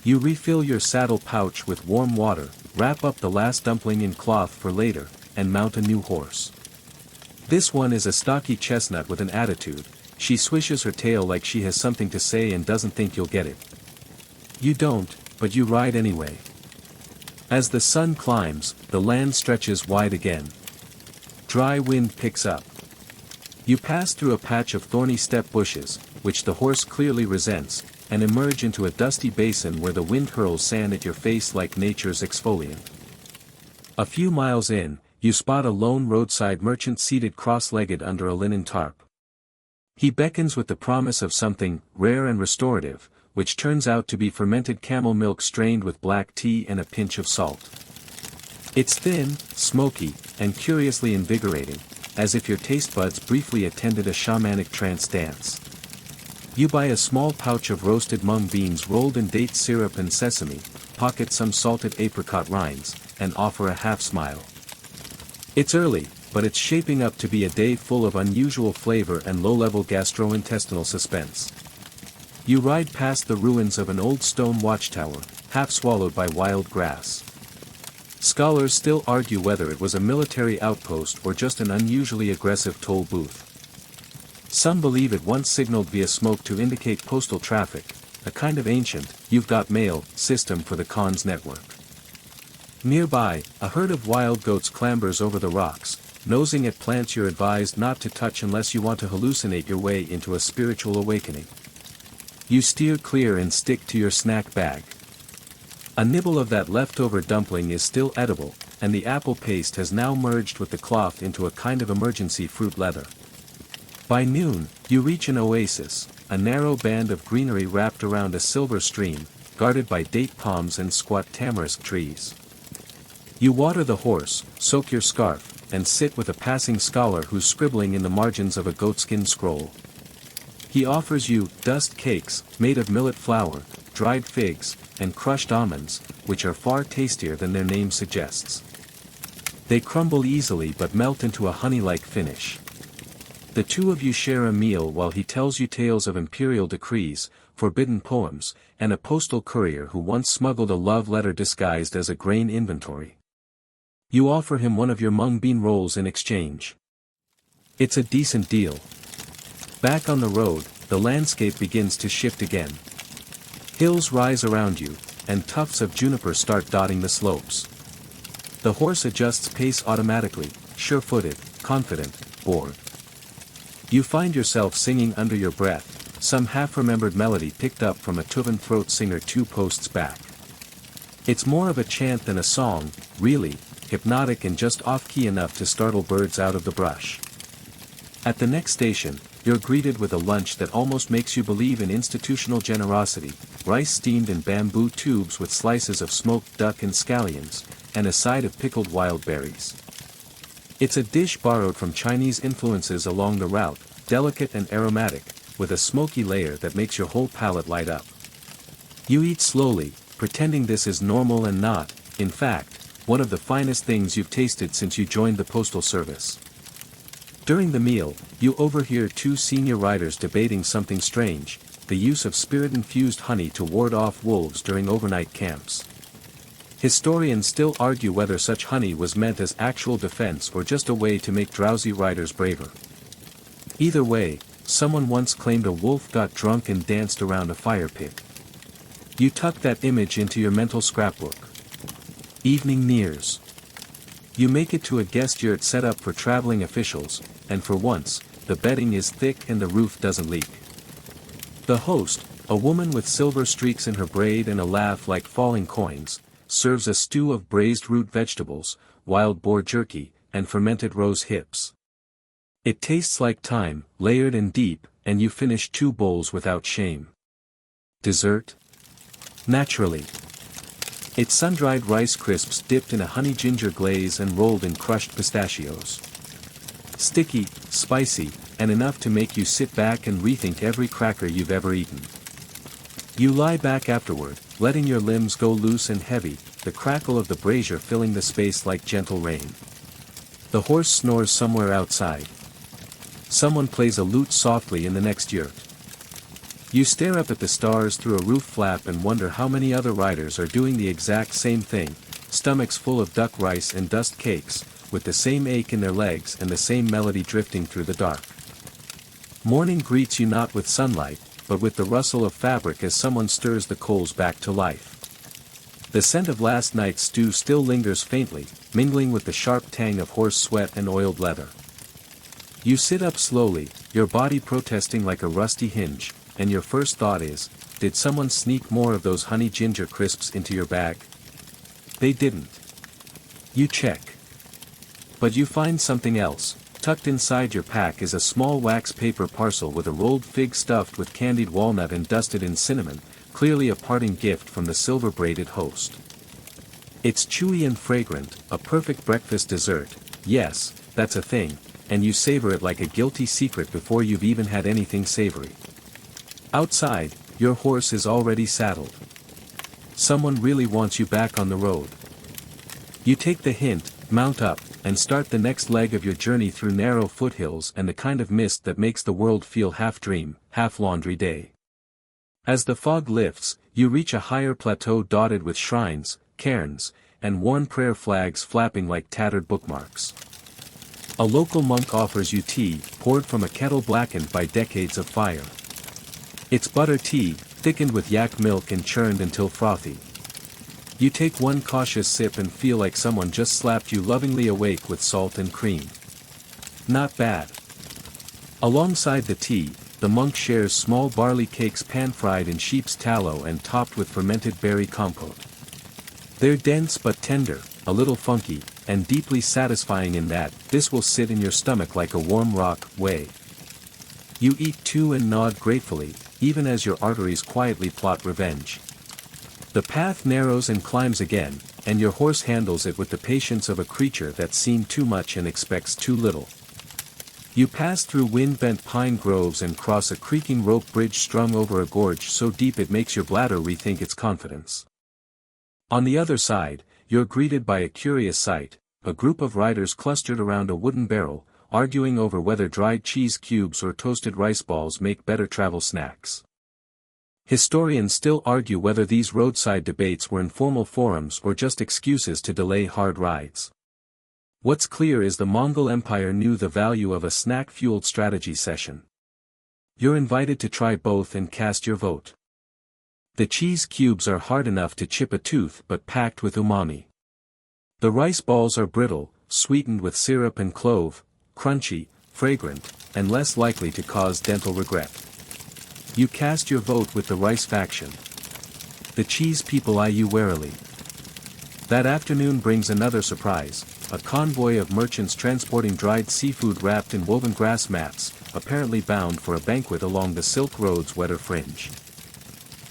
You refill your saddle pouch with warm water, wrap up the last dumpling in cloth for later, and mount a new horse. This one is a stocky chestnut with an attitude. She swishes her tail like she has something to say and doesn't think you'll get it. You don't, but you ride anyway. As the sun climbs, the land stretches wide again. Dry wind picks up. You pass through a patch of thorny steppe bushes, which the horse clearly resents, and emerge into a dusty basin where the wind hurls sand at your face like nature's exfoliant. A few miles in, you spot a lone roadside merchant seated cross-legged under a linen tarp. He beckons with the promise of something rare and restorative, which turns out to be fermented camel milk strained with black tea and a pinch of salt. It's thin, smoky, and curiously invigorating, as if your taste buds briefly attended a shamanic trance dance. You buy a small pouch of roasted mung beans rolled in date syrup and sesame, pocket some salted apricot rinds, and offer a half-smile. It's early, but it's shaping up to be a day full of unusual flavor and low-level gastrointestinal suspense. You ride past the ruins of an old stone watchtower, half swallowed by wild grass. Scholars still argue whether it was a military outpost or just an unusually aggressive toll booth. Some believe it once signaled via smoke to indicate postal traffic, a kind of ancient, "you've got mail" system for the Khan's network. Nearby, a herd of wild goats clambers over the rocks, nosing at plants you're advised not to touch unless you want to hallucinate your way into a spiritual awakening. You steer clear and stick to your snack bag. A nibble of that leftover dumpling is still edible, and the apple paste has now merged with the cloth into a kind of emergency fruit leather. By noon, you reach an oasis, a narrow band of greenery wrapped around a silver stream, guarded by date palms and squat tamarisk trees. You water the horse, soak your scarf, and sit with a passing scholar who's scribbling in the margins of a goatskin scroll. He offers you dust cakes, made of millet flour, dried figs, and crushed almonds, which are far tastier than their name suggests. They crumble easily but melt into a honey-like finish. The two of you share a meal while he tells you tales of imperial decrees, forbidden poems, and a postal courier who once smuggled a love letter disguised as a grain inventory. You offer him one of your mung bean rolls in exchange. It's a decent deal. Back on the road, the landscape begins to shift again. Hills rise around you, and tufts of juniper start dotting the slopes. The horse adjusts pace automatically, sure-footed, confident, bored. You find yourself singing under your breath, some half-remembered melody picked up from a Tuvan throat singer 2 posts back. It's more of a chant than a song, really, hypnotic and just off-key enough to startle birds out of the brush. At the next station, you're greeted with a lunch that almost makes you believe in institutional generosity, rice steamed in bamboo tubes with slices of smoked duck and scallions, and a side of pickled wild berries. It's a dish borrowed from Chinese influences along the route, delicate and aromatic, with a smoky layer that makes your whole palate light up. You eat slowly, pretending this is normal and not, in fact, one of the finest things you've tasted since you joined the postal service. During the meal, you overhear 2 senior riders debating something strange, the use of spirit-infused honey to ward off wolves during overnight camps. Historians still argue whether such honey was meant as actual defense or just a way to make drowsy riders braver. Either way, someone once claimed a wolf got drunk and danced around a fire pit. You tuck that image into your mental scrapbook. Evening nears. You make it to a guest yurt set up for traveling officials, and for once, the bedding is thick and the roof doesn't leak. The host, a woman with silver streaks in her braid and a laugh like falling coins, serves a stew of braised root vegetables, wild boar jerky, and fermented rose hips. It tastes like thyme, layered and deep, and you finish 2 bowls without shame. Dessert? Naturally. It's sun-dried rice crisps dipped in a honey ginger glaze and rolled in crushed pistachios. Sticky, spicy, and enough to make you sit back and rethink every cracker you've ever eaten. You lie back afterward, letting your limbs go loose and heavy, the crackle of the brazier filling the space like gentle rain. The horse snores somewhere outside. Someone plays a lute softly in the next yurt. You stare up at the stars through a roof flap and wonder how many other riders are doing the exact same thing, stomachs full of duck rice and dust cakes, with the same ache in their legs and the same melody drifting through the dark. Morning greets you not with sunlight, but with the rustle of fabric as someone stirs the coals back to life. The scent of last night's stew still lingers faintly, mingling with the sharp tang of horse sweat and oiled leather. You sit up slowly, your body protesting like a rusty hinge, and your first thought is, did someone sneak more of those honey ginger crisps into your bag? They didn't. You check. But you find something else. Tucked inside your pack is a small wax paper parcel with a rolled fig stuffed with candied walnut and dusted in cinnamon, clearly a parting gift from the silver-braided host. It's chewy and fragrant, a perfect breakfast dessert, yes, that's a thing, and you savor it like a guilty secret before you've even had anything savory. Outside, your horse is already saddled. Someone really wants you back on the road. You take the hint, mount up, and start the next leg of your journey through narrow foothills and the kind of mist that makes the world feel half dream, half laundry day. As the fog lifts, you reach a higher plateau dotted with shrines, cairns, and worn prayer flags flapping like tattered bookmarks. A local monk offers you tea, poured from a kettle blackened by decades of fire. It's butter tea, thickened with yak milk and churned until frothy. You take one cautious sip and feel like someone just slapped you lovingly awake with salt and cream. Not bad. Alongside the tea, the monk shares small barley cakes pan-fried in sheep's tallow and topped with fermented berry compote. They're dense but tender, a little funky, and deeply satisfying in that this will sit in your stomach like a warm rock way. You eat too and nod gratefully, even as your arteries quietly plot revenge. The path narrows and climbs again, and your horse handles it with the patience of a creature that's seen too much and expects too little. You pass through wind-bent pine groves and cross a creaking rope bridge strung over a gorge so deep it makes your bladder rethink its confidence. On the other side, you're greeted by a curious sight, a group of riders clustered around a wooden barrel, arguing over whether dried cheese cubes or toasted rice balls make better travel snacks. Historians still argue whether these roadside debates were informal forums or just excuses to delay hard rides. What's clear is the Mongol Empire knew the value of a snack-fueled strategy session. You're invited to try both and cast your vote. The cheese cubes are hard enough to chip a tooth but packed with umami. The rice balls are brittle, sweetened with syrup and clove, crunchy, fragrant, and less likely to cause dental regret. You cast your vote with the rice faction. The cheese people eye you warily. That afternoon brings another surprise, a convoy of merchants transporting dried seafood wrapped in woven grass mats, apparently bound for a banquet along the Silk Road's wetter fringe.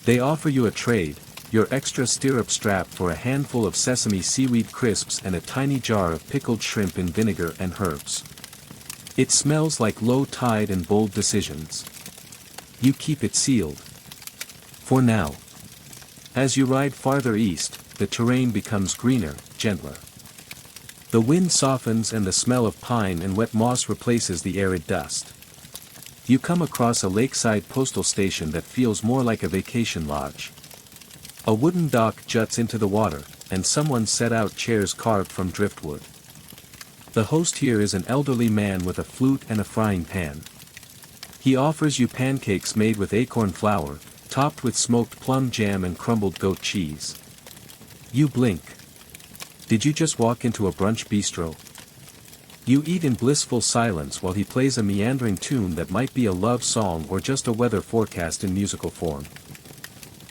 They offer you a trade, your extra stirrup strap for a handful of sesame seaweed crisps and a tiny jar of pickled shrimp in vinegar and herbs. It smells like low tide and bold decisions. You keep it sealed. For now. As you ride farther east, the terrain becomes greener, gentler. The wind softens and the smell of pine and wet moss replaces the arid dust. You come across a lakeside postal station that feels more like a vacation lodge. A wooden dock juts into the water, and someone set out chairs carved from driftwood. The host here is an elderly man with a flute and a frying pan. He offers you pancakes made with acorn flour, topped with smoked plum jam and crumbled goat cheese. You blink. Did you just walk into a brunch bistro? You eat in blissful silence while he plays a meandering tune that might be a love song or just a weather forecast in musical form.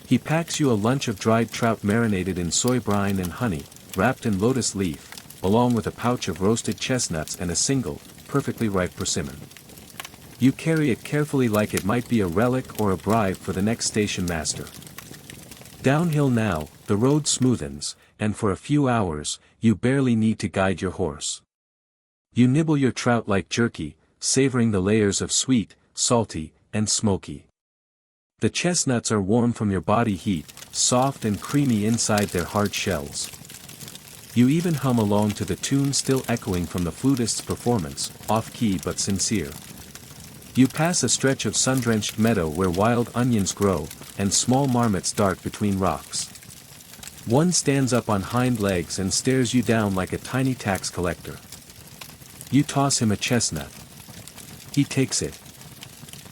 He packs you a lunch of dried trout marinated in soy brine and honey, wrapped in lotus leaf, along with a pouch of roasted chestnuts and a single, perfectly ripe persimmon. You carry it carefully like it might be a relic or a bribe for the next station master. Downhill now, the road smoothens, and for a few hours, you barely need to guide your horse. You nibble your trout like jerky, savoring the layers of sweet, salty, and smoky. The chestnuts are warm from your body heat, soft and creamy inside their hard shells. You even hum along to the tune still echoing from the flutist's performance, off-key but sincere. You pass a stretch of sun-drenched meadow where wild onions grow, and small marmots dart between rocks. One stands up on hind legs and stares you down like a tiny tax collector. You toss him a chestnut. He takes it.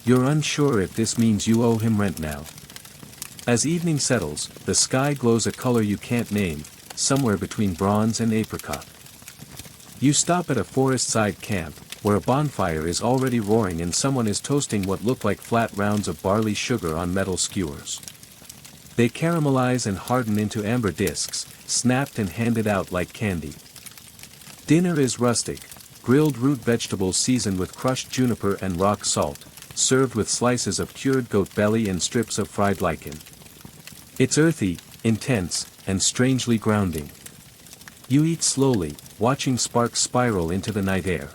You're unsure if this means you owe him rent now. As evening settles, the sky glows a color you can't name, somewhere between bronze and apricot. You stop at a forest-side camp, where a bonfire is already roaring and someone is toasting what look like flat rounds of barley sugar on metal skewers. They caramelize and harden into amber discs, snapped and handed out like candy. Dinner is rustic, grilled root vegetables seasoned with crushed juniper and rock salt, served with slices of cured goat belly and strips of fried lichen. It's earthy, intense, and strangely grounding. You eat slowly, watching sparks spiral into the night air.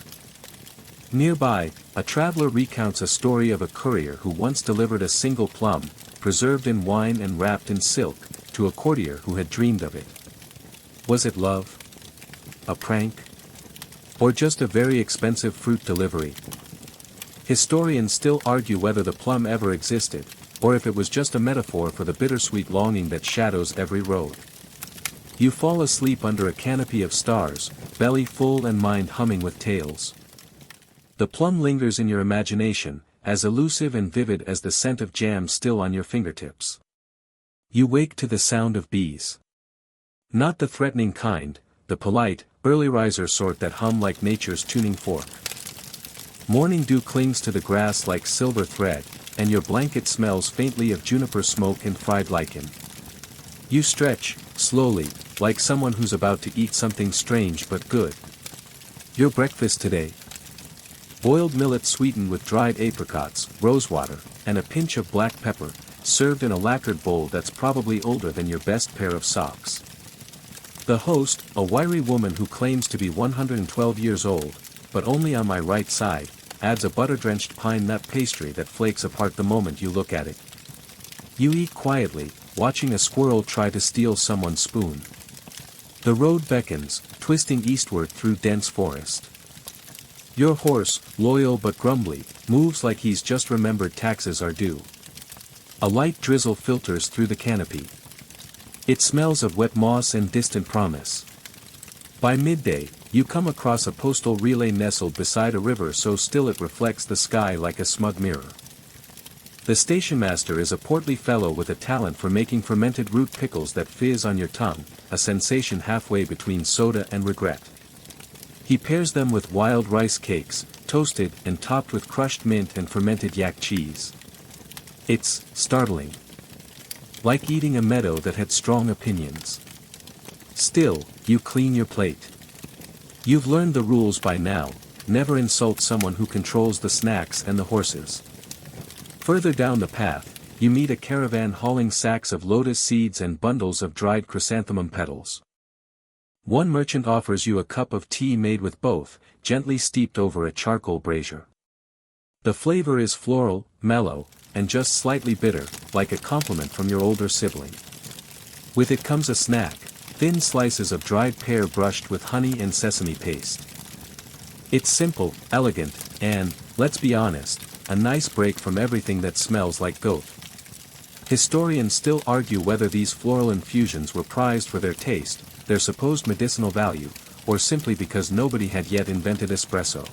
Nearby, a traveler recounts a story of a courier who once delivered a single plum, preserved in wine and wrapped in silk, to a courtier who had dreamed of it. Was it love? A prank? Or just a very expensive fruit delivery? Historians still argue whether the plum ever existed, or if it was just a metaphor for the bittersweet longing that shadows every road. You fall asleep under a canopy of stars, belly full and mind humming with tales. The plum lingers in your imagination, as elusive and vivid as the scent of jam still on your fingertips. You wake to the sound of bees. Not the threatening kind, the polite, early riser sort that hum like nature's tuning fork. Morning dew clings to the grass like silver thread, and your blanket smells faintly of juniper smoke and fried lichen. You stretch, slowly, like someone who's about to eat something strange but good. Your breakfast today? Boiled millet sweetened with dried apricots, rosewater, and a pinch of black pepper, served in a lacquered bowl that's probably older than your best pair of socks. The host, a wiry woman who claims to be 112 years old, but only on my right side, adds a butter-drenched pine nut pastry that flakes apart the moment you look at it. You eat quietly, watching a squirrel try to steal someone's spoon. The road beckons, twisting eastward through dense forest. Your horse, loyal but grumbly, moves like he's just remembered taxes are due. A light drizzle filters through the canopy. It smells of wet moss and distant promise. By midday, you come across a postal relay nestled beside a river so still it reflects the sky like a smug mirror. The stationmaster is a portly fellow with a talent for making fermented root pickles that fizz on your tongue, a sensation halfway between soda and regret. He pairs them with wild rice cakes, toasted and topped with crushed mint and fermented yak cheese. It's startling. Like eating a meadow that had strong opinions. Still, you clean your plate. You've learned the rules by now: never insult someone who controls the snacks and the horses. Further down the path, you meet a caravan hauling sacks of lotus seeds and bundles of dried chrysanthemum petals. One merchant offers you a cup of tea made with both, gently steeped over a charcoal brazier. The flavor is floral, mellow, and just slightly bitter, like a compliment from your older sibling. With it comes a snack: thin slices of dried pear brushed with honey and sesame paste. It's simple, elegant, and, let's be honest, a nice break from everything that smells like goat. Historians still argue whether these floral infusions were prized for their taste, their supposed medicinal value, or simply because nobody had yet invented espresso.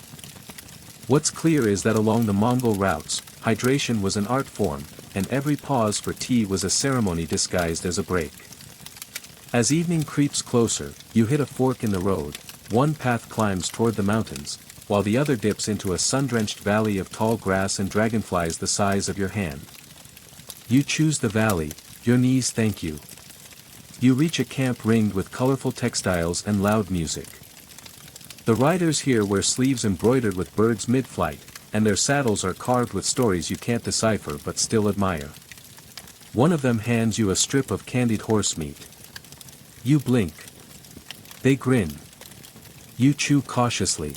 What's clear is that along the Mongol routes, hydration was an art form, and every pause for tea was a ceremony disguised as a break. As evening creeps closer, you hit a fork in the road. One path climbs toward the mountains, while the other dips into a sun-drenched valley of tall grass and dragonflies the size of your hand. You choose the valley, your knees thank you. You reach a camp ringed with colorful textiles and loud music. The riders here wear sleeves embroidered with birds mid-flight, and their saddles are carved with stories you can't decipher but still admire. One of them hands you a strip of candied horse meat, You blink. They grin. You chew cautiously.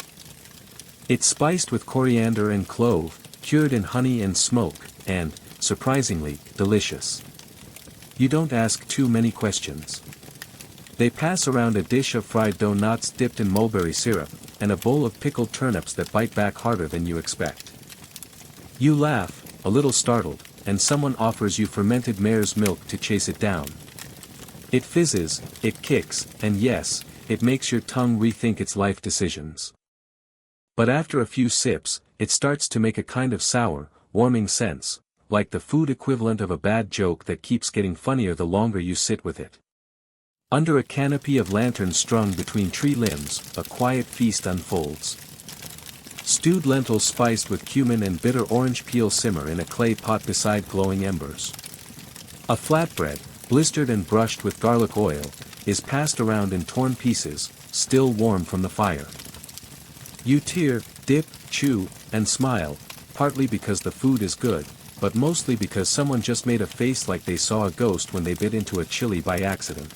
It's spiced with coriander and clove, cured in honey and smoke, and, surprisingly, delicious. You don't ask too many questions. They pass around a dish of fried doughnuts dipped in mulberry syrup, and a bowl of pickled turnips that bite back harder than you expect. You laugh, a little startled, and someone offers you fermented mare's milk to chase it down. It fizzes, it kicks, and yes, it makes your tongue rethink its life decisions. But after a few sips, it starts to make a kind of sour, warming sense, like the food equivalent of a bad joke that keeps getting funnier the longer you sit with it. Under a canopy of lanterns strung between tree limbs, a quiet feast unfolds. Stewed lentils spiced with cumin and bitter orange peel simmer in a clay pot beside glowing embers. A flatbread, blistered and brushed with garlic oil, is passed around in torn pieces, still warm from the fire. You tear, dip, chew, and smile, partly because the food is good, but mostly because someone just made a face like they saw a ghost when they bit into a chili by accident.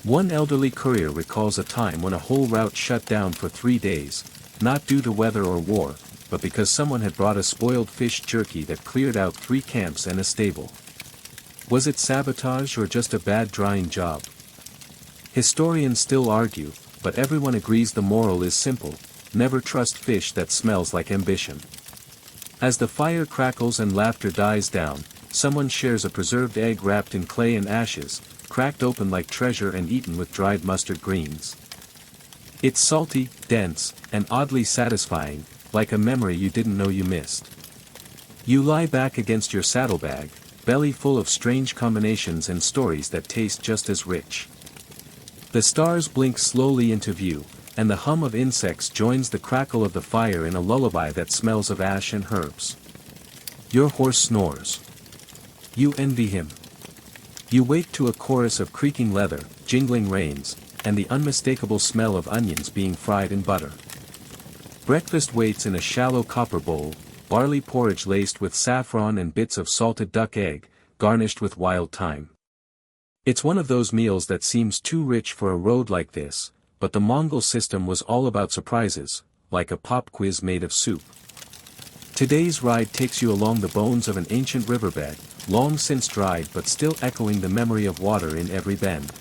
One elderly courier recalls a time when a whole route shut down for 3 days, not due to weather or war, but because someone had brought a spoiled fish jerky that cleared out 3 camps and a stable. Was it sabotage or just a bad drying job? Historians still argue, but everyone agrees the moral is simple: never trust fish that smells like ambition. As the fire crackles and laughter dies down, someone shares a preserved egg wrapped in clay and ashes, cracked open like treasure and eaten with dried mustard greens. It's salty, dense, and oddly satisfying, like a memory you didn't know you missed. You lie back against your saddlebag, belly full of strange combinations and stories that taste just as rich. The stars blink slowly into view, and the hum of insects joins the crackle of the fire in a lullaby that smells of ash and herbs. Your horse snores. You envy him. You wake to a chorus of creaking leather, jingling reins, and the unmistakable smell of onions being fried in butter. Breakfast waits in a shallow copper bowl, barley porridge laced with saffron and bits of salted duck egg, garnished with wild thyme. It's one of those meals that seems too rich for a road like this, but the Mongol system was all about surprises, like a pop quiz made of soup. Today's ride takes you along the bones of an ancient riverbed, long since dried but still echoing the memory of water in every bend.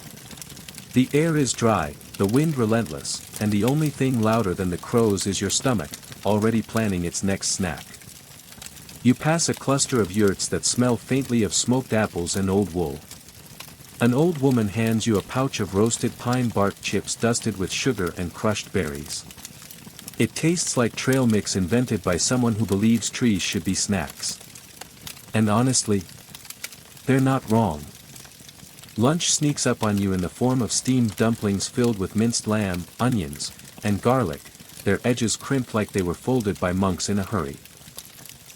The air is dry, the wind relentless, and the only thing louder than the crows is your stomach, already planning its next snack. You pass a cluster of yurts that smell faintly of smoked apples and old wool. An old woman hands you a pouch of roasted pine bark chips dusted with sugar and crushed berries. It tastes like trail mix invented by someone who believes trees should be snacks. And honestly, they're not wrong. Lunch sneaks up on you in the form of steamed dumplings filled with minced lamb, onions, and garlic, their edges crimped like they were folded by monks in a hurry.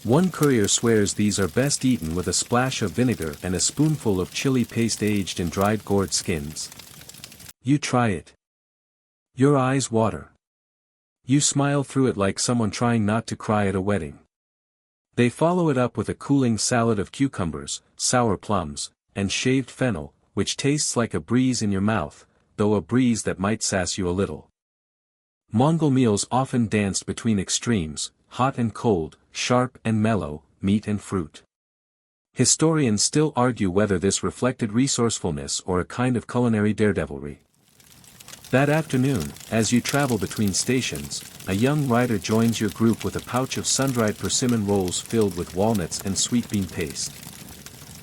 One courier swears these are best eaten with a splash of vinegar and a spoonful of chili paste aged in dried gourd skins. You try it. Your eyes water. You smile through it like someone trying not to cry at a wedding. They follow it up with a cooling salad of cucumbers, sour plums, and shaved fennel, which tastes like a breeze in your mouth, though a breeze that might sass you a little. Mongol meals often danced between extremes, hot and cold, sharp and mellow, meat and fruit. Historians still argue whether this reflected resourcefulness or a kind of culinary daredevilry. That afternoon, as you travel between stations, a young rider joins your group with a pouch of sun-dried persimmon rolls filled with walnuts and sweet bean paste.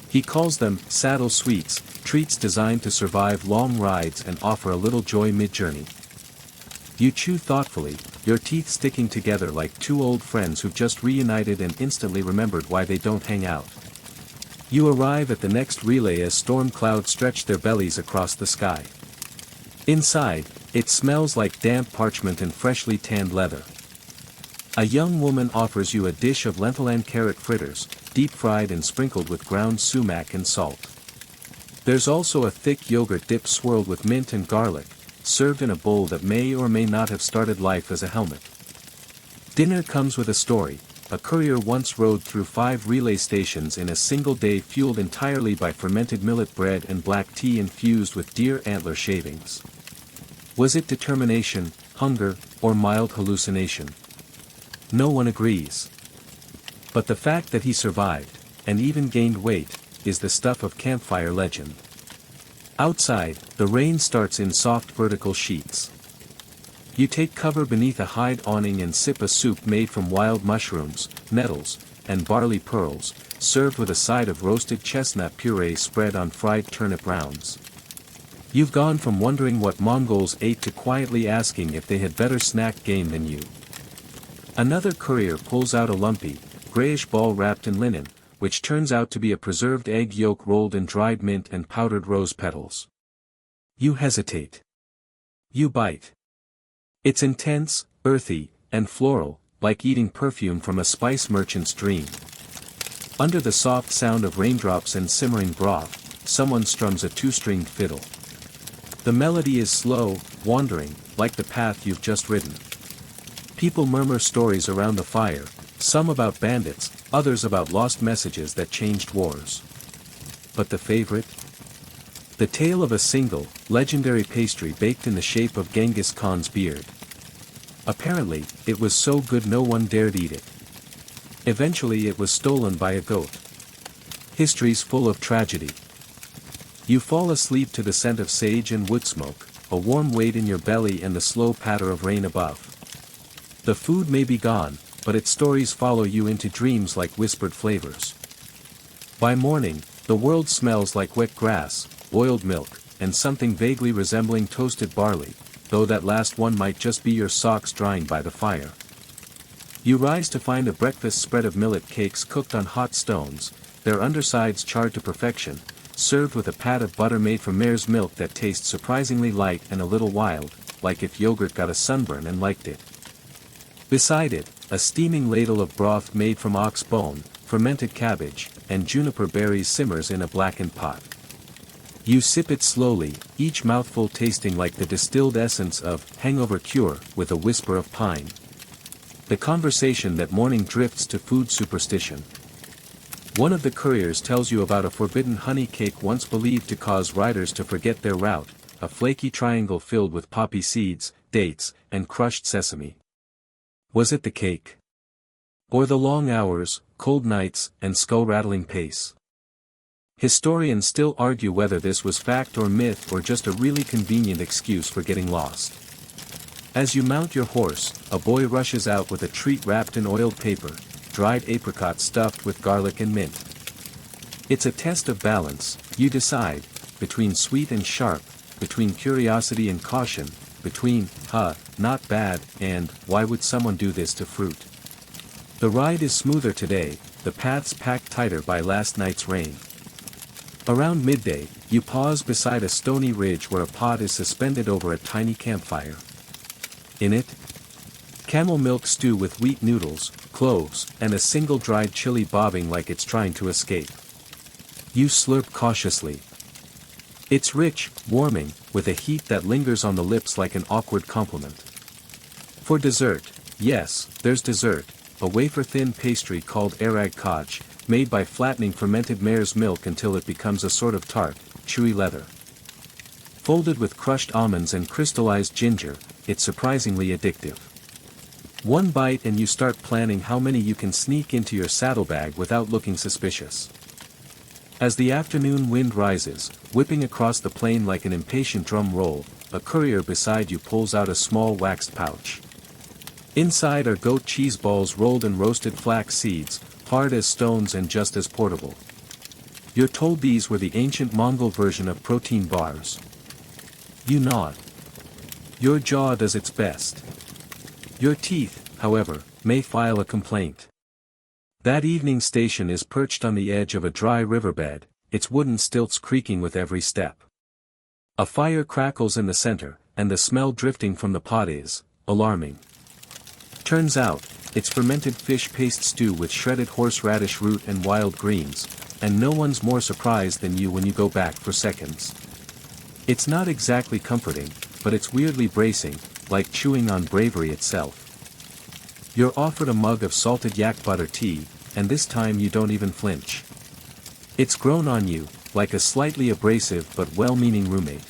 He calls them saddle sweets, treats designed to survive long rides and offer a little joy mid-journey. You chew thoughtfully, your teeth sticking together like two old friends who've just reunited and instantly remembered why they don't hang out. You arrive at the next relay as storm clouds stretch their bellies across the sky. Inside, it smells like damp parchment and freshly tanned leather. A young woman offers you a dish of lentil and carrot fritters, deep-fried and sprinkled with ground sumac and salt. There's also a thick yogurt dip swirled with mint and garlic, served in a bowl that may or may not have started life as a helmet. Dinner comes with a story, a courier once rode through 5 relay stations in a single day fueled entirely by fermented millet bread and black tea infused with deer antler shavings. Was it determination, hunger, or mild hallucination? No one agrees. But the fact that he survived, and even gained weight, is the stuff of campfire legend. Outside, the rain starts in soft vertical sheets. You take cover beneath a hide awning and sip a soup made from wild mushrooms, nettles, and barley pearls, served with a side of roasted chestnut puree spread on fried turnip rounds. You've gone from wondering what Mongols ate to quietly asking if they had better snack game than you. Another courier pulls out a lumpy, grayish ball wrapped in linen, which turns out to be a preserved egg yolk rolled in dried mint and powdered rose petals. You hesitate. You bite. It's intense, earthy, and floral, like eating perfume from a spice merchant's dream. Under the soft sound of raindrops and simmering broth, someone strums a 2-stringed fiddle. The melody is slow, wandering, like the path you've just ridden. People murmur stories around the fire, some about bandits, others about lost messages that changed wars. But the favorite? The tale of a single, legendary pastry baked in the shape of Genghis Khan's beard. Apparently, it was so good no one dared eat it. Eventually it was stolen by a goat. History's full of tragedy. You fall asleep to the scent of sage and wood smoke, a warm weight in your belly and the slow patter of rain above. The food may be gone, but its stories follow you into dreams like whispered flavors. By morning, the world smells like wet grass, boiled milk, and something vaguely resembling toasted barley, though that last one might just be your socks drying by the fire. You rise to find a breakfast spread of millet cakes cooked on hot stones, their undersides charred to perfection, served with a pat of butter made from mare's milk that tastes surprisingly light and a little wild, like if yogurt got a sunburn and liked it. Beside it, a steaming ladle of broth made from ox bone, fermented cabbage, and juniper berries simmers in a blackened pot. You sip it slowly, each mouthful tasting like the distilled essence of hangover cure with a whisper of pine. The conversation that morning drifts to food superstition. One of the couriers tells you about a forbidden honey cake once believed to cause riders to forget their route, a flaky triangle filled with poppy seeds, dates, and crushed sesame. Was it the cake? Or the long hours, cold nights, and skull-rattling pace? Historians still argue whether this was fact or myth or just a really convenient excuse for getting lost. As you mount your horse, a boy rushes out with a treat wrapped in oiled paper, dried apricots stuffed with garlic and mint. It's a test of balance, you decide, between sweet and sharp, between curiosity and caution, between, not bad, and, why would someone do this to fruit? The ride is smoother today, the paths packed tighter by last night's rain. Around midday, you pause beside a stony ridge where a pot is suspended over a tiny campfire. In it, camel milk stew with wheat noodles, cloves, and a single dried chili bobbing like it's trying to escape. You slurp cautiously. It's rich, warming, with a heat that lingers on the lips like an awkward compliment. For dessert, yes, there's dessert, a wafer-thin pastry called arag kaj, made by flattening fermented mare's milk until it becomes a sort of tart, chewy leather. Folded with crushed almonds and crystallized ginger, it's surprisingly addictive. One bite and you start planning how many you can sneak into your saddlebag without looking suspicious. As the afternoon wind rises, whipping across the plain like an impatient drum roll, a courier beside you pulls out a small waxed pouch. Inside are goat cheese balls rolled in roasted flax seeds, hard as stones and just as portable. You're told these were the ancient Mongol version of protein bars. You nod. Your jaw does its best. Your teeth, however, may file a complaint. That evening station is perched on the edge of a dry riverbed, its wooden stilts creaking with every step. A fire crackles in the center, and the smell drifting from the pot is alarming. Turns out, it's fermented fish paste stew with shredded horseradish root and wild greens, and no one's more surprised than you when you go back for seconds. It's not exactly comforting, but it's weirdly bracing, like chewing on bravery itself. You're offered a mug of salted yak butter tea, and this time you don't even flinch. It's grown on you, like a slightly abrasive but well-meaning roommate.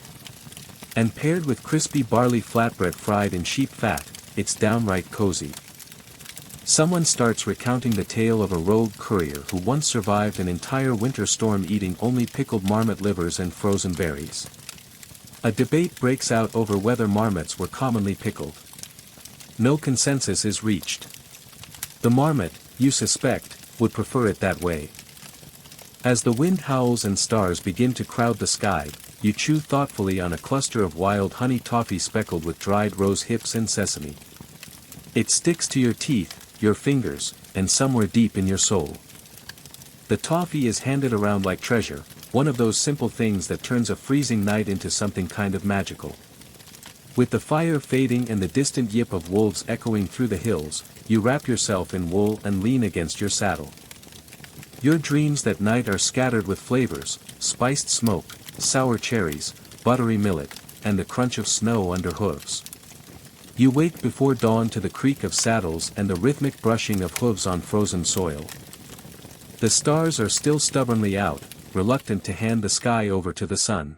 And paired with crispy barley flatbread fried in sheep fat, it's downright cozy. Someone starts recounting the tale of a rogue courier who once survived an entire winter storm eating only pickled marmot livers and frozen berries. A debate breaks out over whether marmots were commonly pickled. No consensus is reached. The marmot, you suspect, would prefer it that way. As the wind howls and stars begin to crowd the sky, you chew thoughtfully on a cluster of wild honey toffee speckled with dried rose hips and sesame. It sticks to your teeth, your fingers, and somewhere deep in your soul. The toffee is handed around like treasure, one of those simple things that turns a freezing night into something kind of magical. With the fire fading and the distant yip of wolves echoing through the hills, you wrap yourself in wool and lean against your saddle. Your dreams that night are scattered with flavors, spiced smoke, sour cherries, buttery millet, and the crunch of snow under hooves. You wake before dawn to the creak of saddles and the rhythmic brushing of hooves on frozen soil. The stars are still stubbornly out, reluctant to hand the sky over to the sun.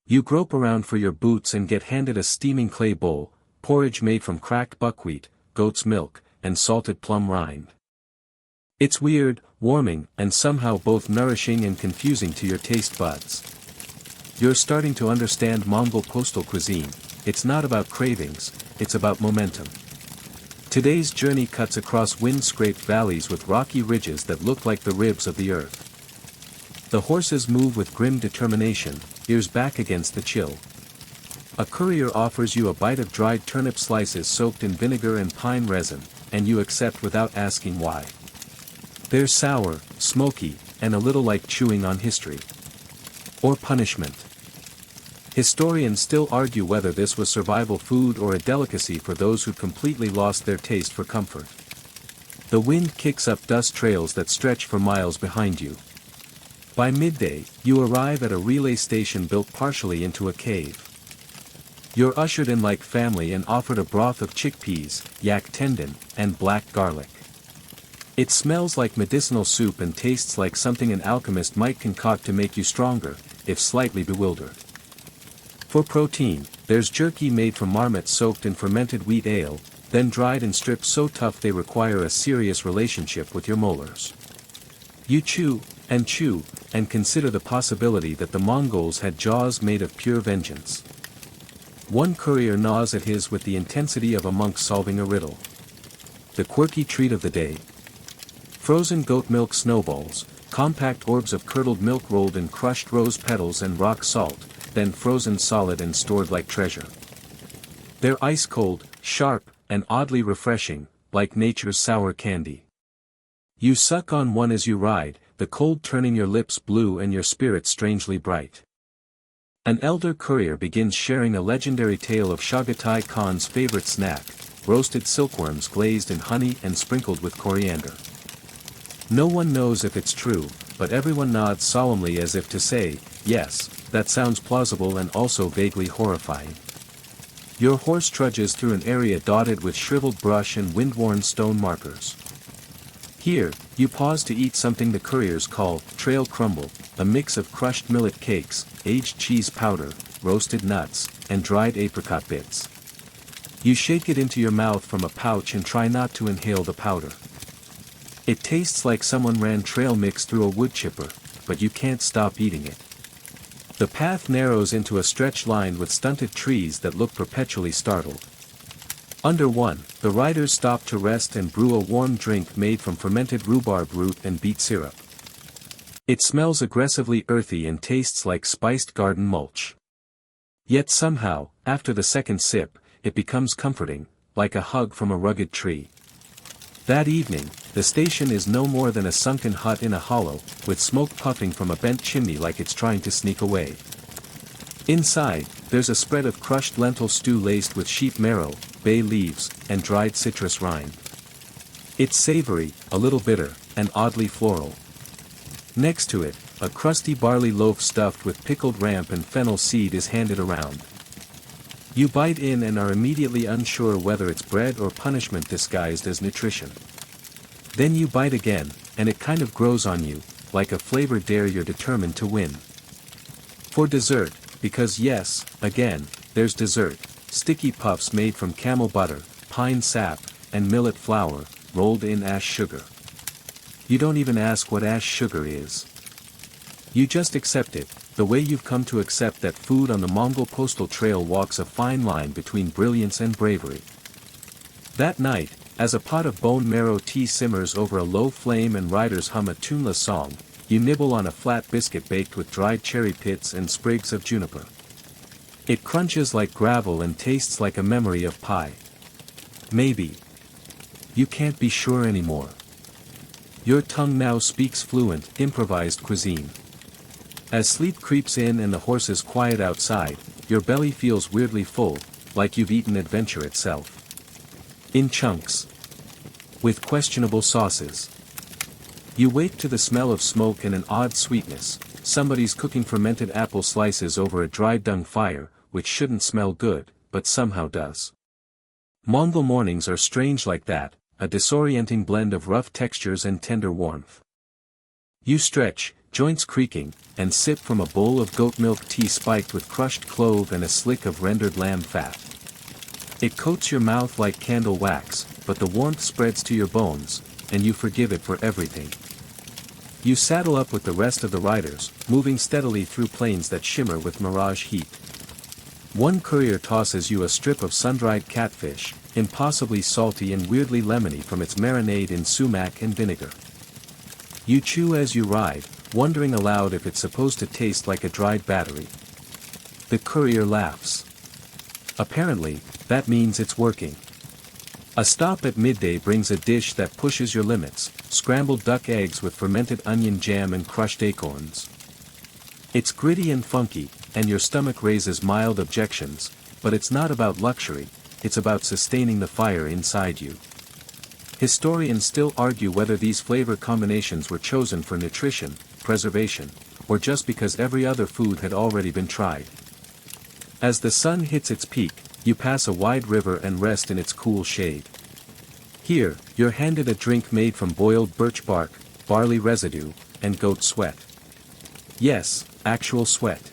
You grope around for your boots and get handed a steaming clay bowl, porridge made from cracked buckwheat, goat's milk, and salted plum rind. It's weird, warming, and somehow both nourishing and confusing to your taste buds. You're starting to understand Mongol Postal cuisine. It's not about cravings, it's about momentum. Today's journey cuts across wind-scraped valleys with rocky ridges that look like the ribs of the earth. The horses move with grim determination, ears back against the chill. A courier offers you a bite of dried turnip slices soaked in vinegar and pine resin, and you accept without asking why. They're sour, smoky, and a little like chewing on history. Or punishment. Historians still argue whether this was survival food or a delicacy for those who'd completely lost their taste for comfort. The wind kicks up dust trails that stretch for miles behind you. By midday, you arrive at a relay station built partially into a cave. You're ushered in like family and offered a broth of chickpeas, yak tendon, and black garlic. It smells like medicinal soup and tastes like something an alchemist might concoct to make you stronger, if slightly bewildered. For protein, there's jerky made from marmots soaked in fermented wheat ale, then dried in strips so tough they require a serious relationship with your molars. You chew, and consider the possibility that the Mongols had jaws made of pure vengeance. One courier gnaws at his with the intensity of a monk solving a riddle. The quirky treat of the day. Frozen goat milk snowballs, compact orbs of curdled milk rolled in crushed rose petals and rock salt, then frozen solid and stored like treasure. They're ice-cold, sharp, and oddly refreshing, like nature's sour candy. You suck on one as you ride, the cold turning your lips blue and your spirit strangely bright. An elder courier begins sharing a legendary tale of Chagatai Khan's favorite snack, roasted silkworms glazed in honey and sprinkled with coriander. No one knows if it's true, but everyone nods solemnly as if to say, yes, that sounds plausible and also vaguely horrifying. Your horse trudges through an area dotted with shriveled brush and wind-worn stone markers. Here, you pause to eat something the couriers call trail crumble, a mix of crushed millet cakes, aged cheese powder, roasted nuts, and dried apricot bits. You shake it into your mouth from a pouch and try not to inhale the powder. It tastes like someone ran trail mix through a wood chipper, but you can't stop eating it. The path narrows into a stretch lined with stunted trees that look perpetually startled. Under one, the riders stop to rest and brew a warm drink made from fermented rhubarb root and beet syrup. It smells aggressively earthy and tastes like spiced garden mulch. Yet somehow, after the second sip, it becomes comforting, like a hug from a rugged tree. That evening, the station is no more than a sunken hut in a hollow, with smoke puffing from a bent chimney like it's trying to sneak away. Inside, there's a spread of crushed lentil stew laced with sheep marrow, bay leaves, and dried citrus rind. It's savory, a little bitter, and oddly floral. Next to it, a crusty barley loaf stuffed with pickled ramp and fennel seed is handed around. You bite in and are immediately unsure whether it's bread or punishment disguised as nutrition. Then you bite again, and it kind of grows on you, like a flavor dare you're determined to win. For dessert, because yes, again, there's dessert, sticky puffs made from camel butter, pine sap, and millet flour, rolled in ash sugar. You don't even ask what ash sugar is. You just accept it, the way you've come to accept that food on the Mongol Postal Trail walks a fine line between brilliance and bravery. That night, as a pot of bone marrow tea simmers over a low flame and riders hum a tuneless song, you nibble on a flat biscuit baked with dried cherry pits and sprigs of juniper. It crunches like gravel and tastes like a memory of pie. Maybe. You can't be sure anymore. Your tongue now speaks fluent, improvised cuisine. As sleep creeps in and the horses quiet outside, your belly feels weirdly full, like you've eaten adventure itself. In chunks. With questionable sauces. You wake to the smell of smoke and an odd sweetness. Somebody's cooking fermented apple slices over a dry dung fire, which shouldn't smell good, but somehow does. Mongol mornings are strange like that, a disorienting blend of rough textures and tender warmth. You stretch, joints creaking, and sip from a bowl of goat milk tea spiked with crushed clove and a slick of rendered lamb fat. It coats your mouth like candle wax, but the warmth spreads to your bones, and you forgive it for everything. You saddle up with the rest of the riders, moving steadily through plains that shimmer with mirage heat. One courier tosses you a strip of sun-dried catfish, impossibly salty and weirdly lemony from its marinade in sumac and vinegar. You chew as you ride, wondering aloud if it's supposed to taste like a dried battery. The courier laughs. Apparently, that means it's working. A stop at midday brings a dish that pushes your limits, scrambled duck eggs with fermented onion jam and crushed acorns. It's gritty and funky, and your stomach raises mild objections, but it's not about luxury, it's about sustaining the fire inside you. Historians still argue whether these flavor combinations were chosen for nutrition, preservation, or just because every other food had already been tried. As the sun hits its peak, you pass a wide river and rest in its cool shade. Here, you're handed a drink made from boiled birch bark, barley residue, and goat sweat. Yes, actual sweat.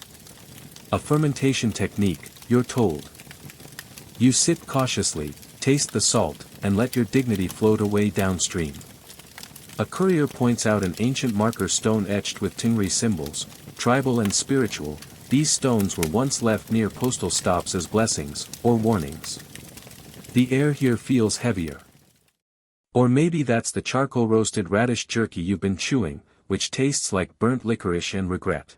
A fermentation technique, you're told. You sip cautiously, taste the salt, and let your dignity float away downstream. A courier points out an ancient marker stone etched with Tingri symbols, tribal and spiritual. These stones were once left near postal stops as blessings, or warnings. The air here feels heavier. Or maybe that's the charcoal-roasted radish jerky you've been chewing, which tastes like burnt licorice and regret.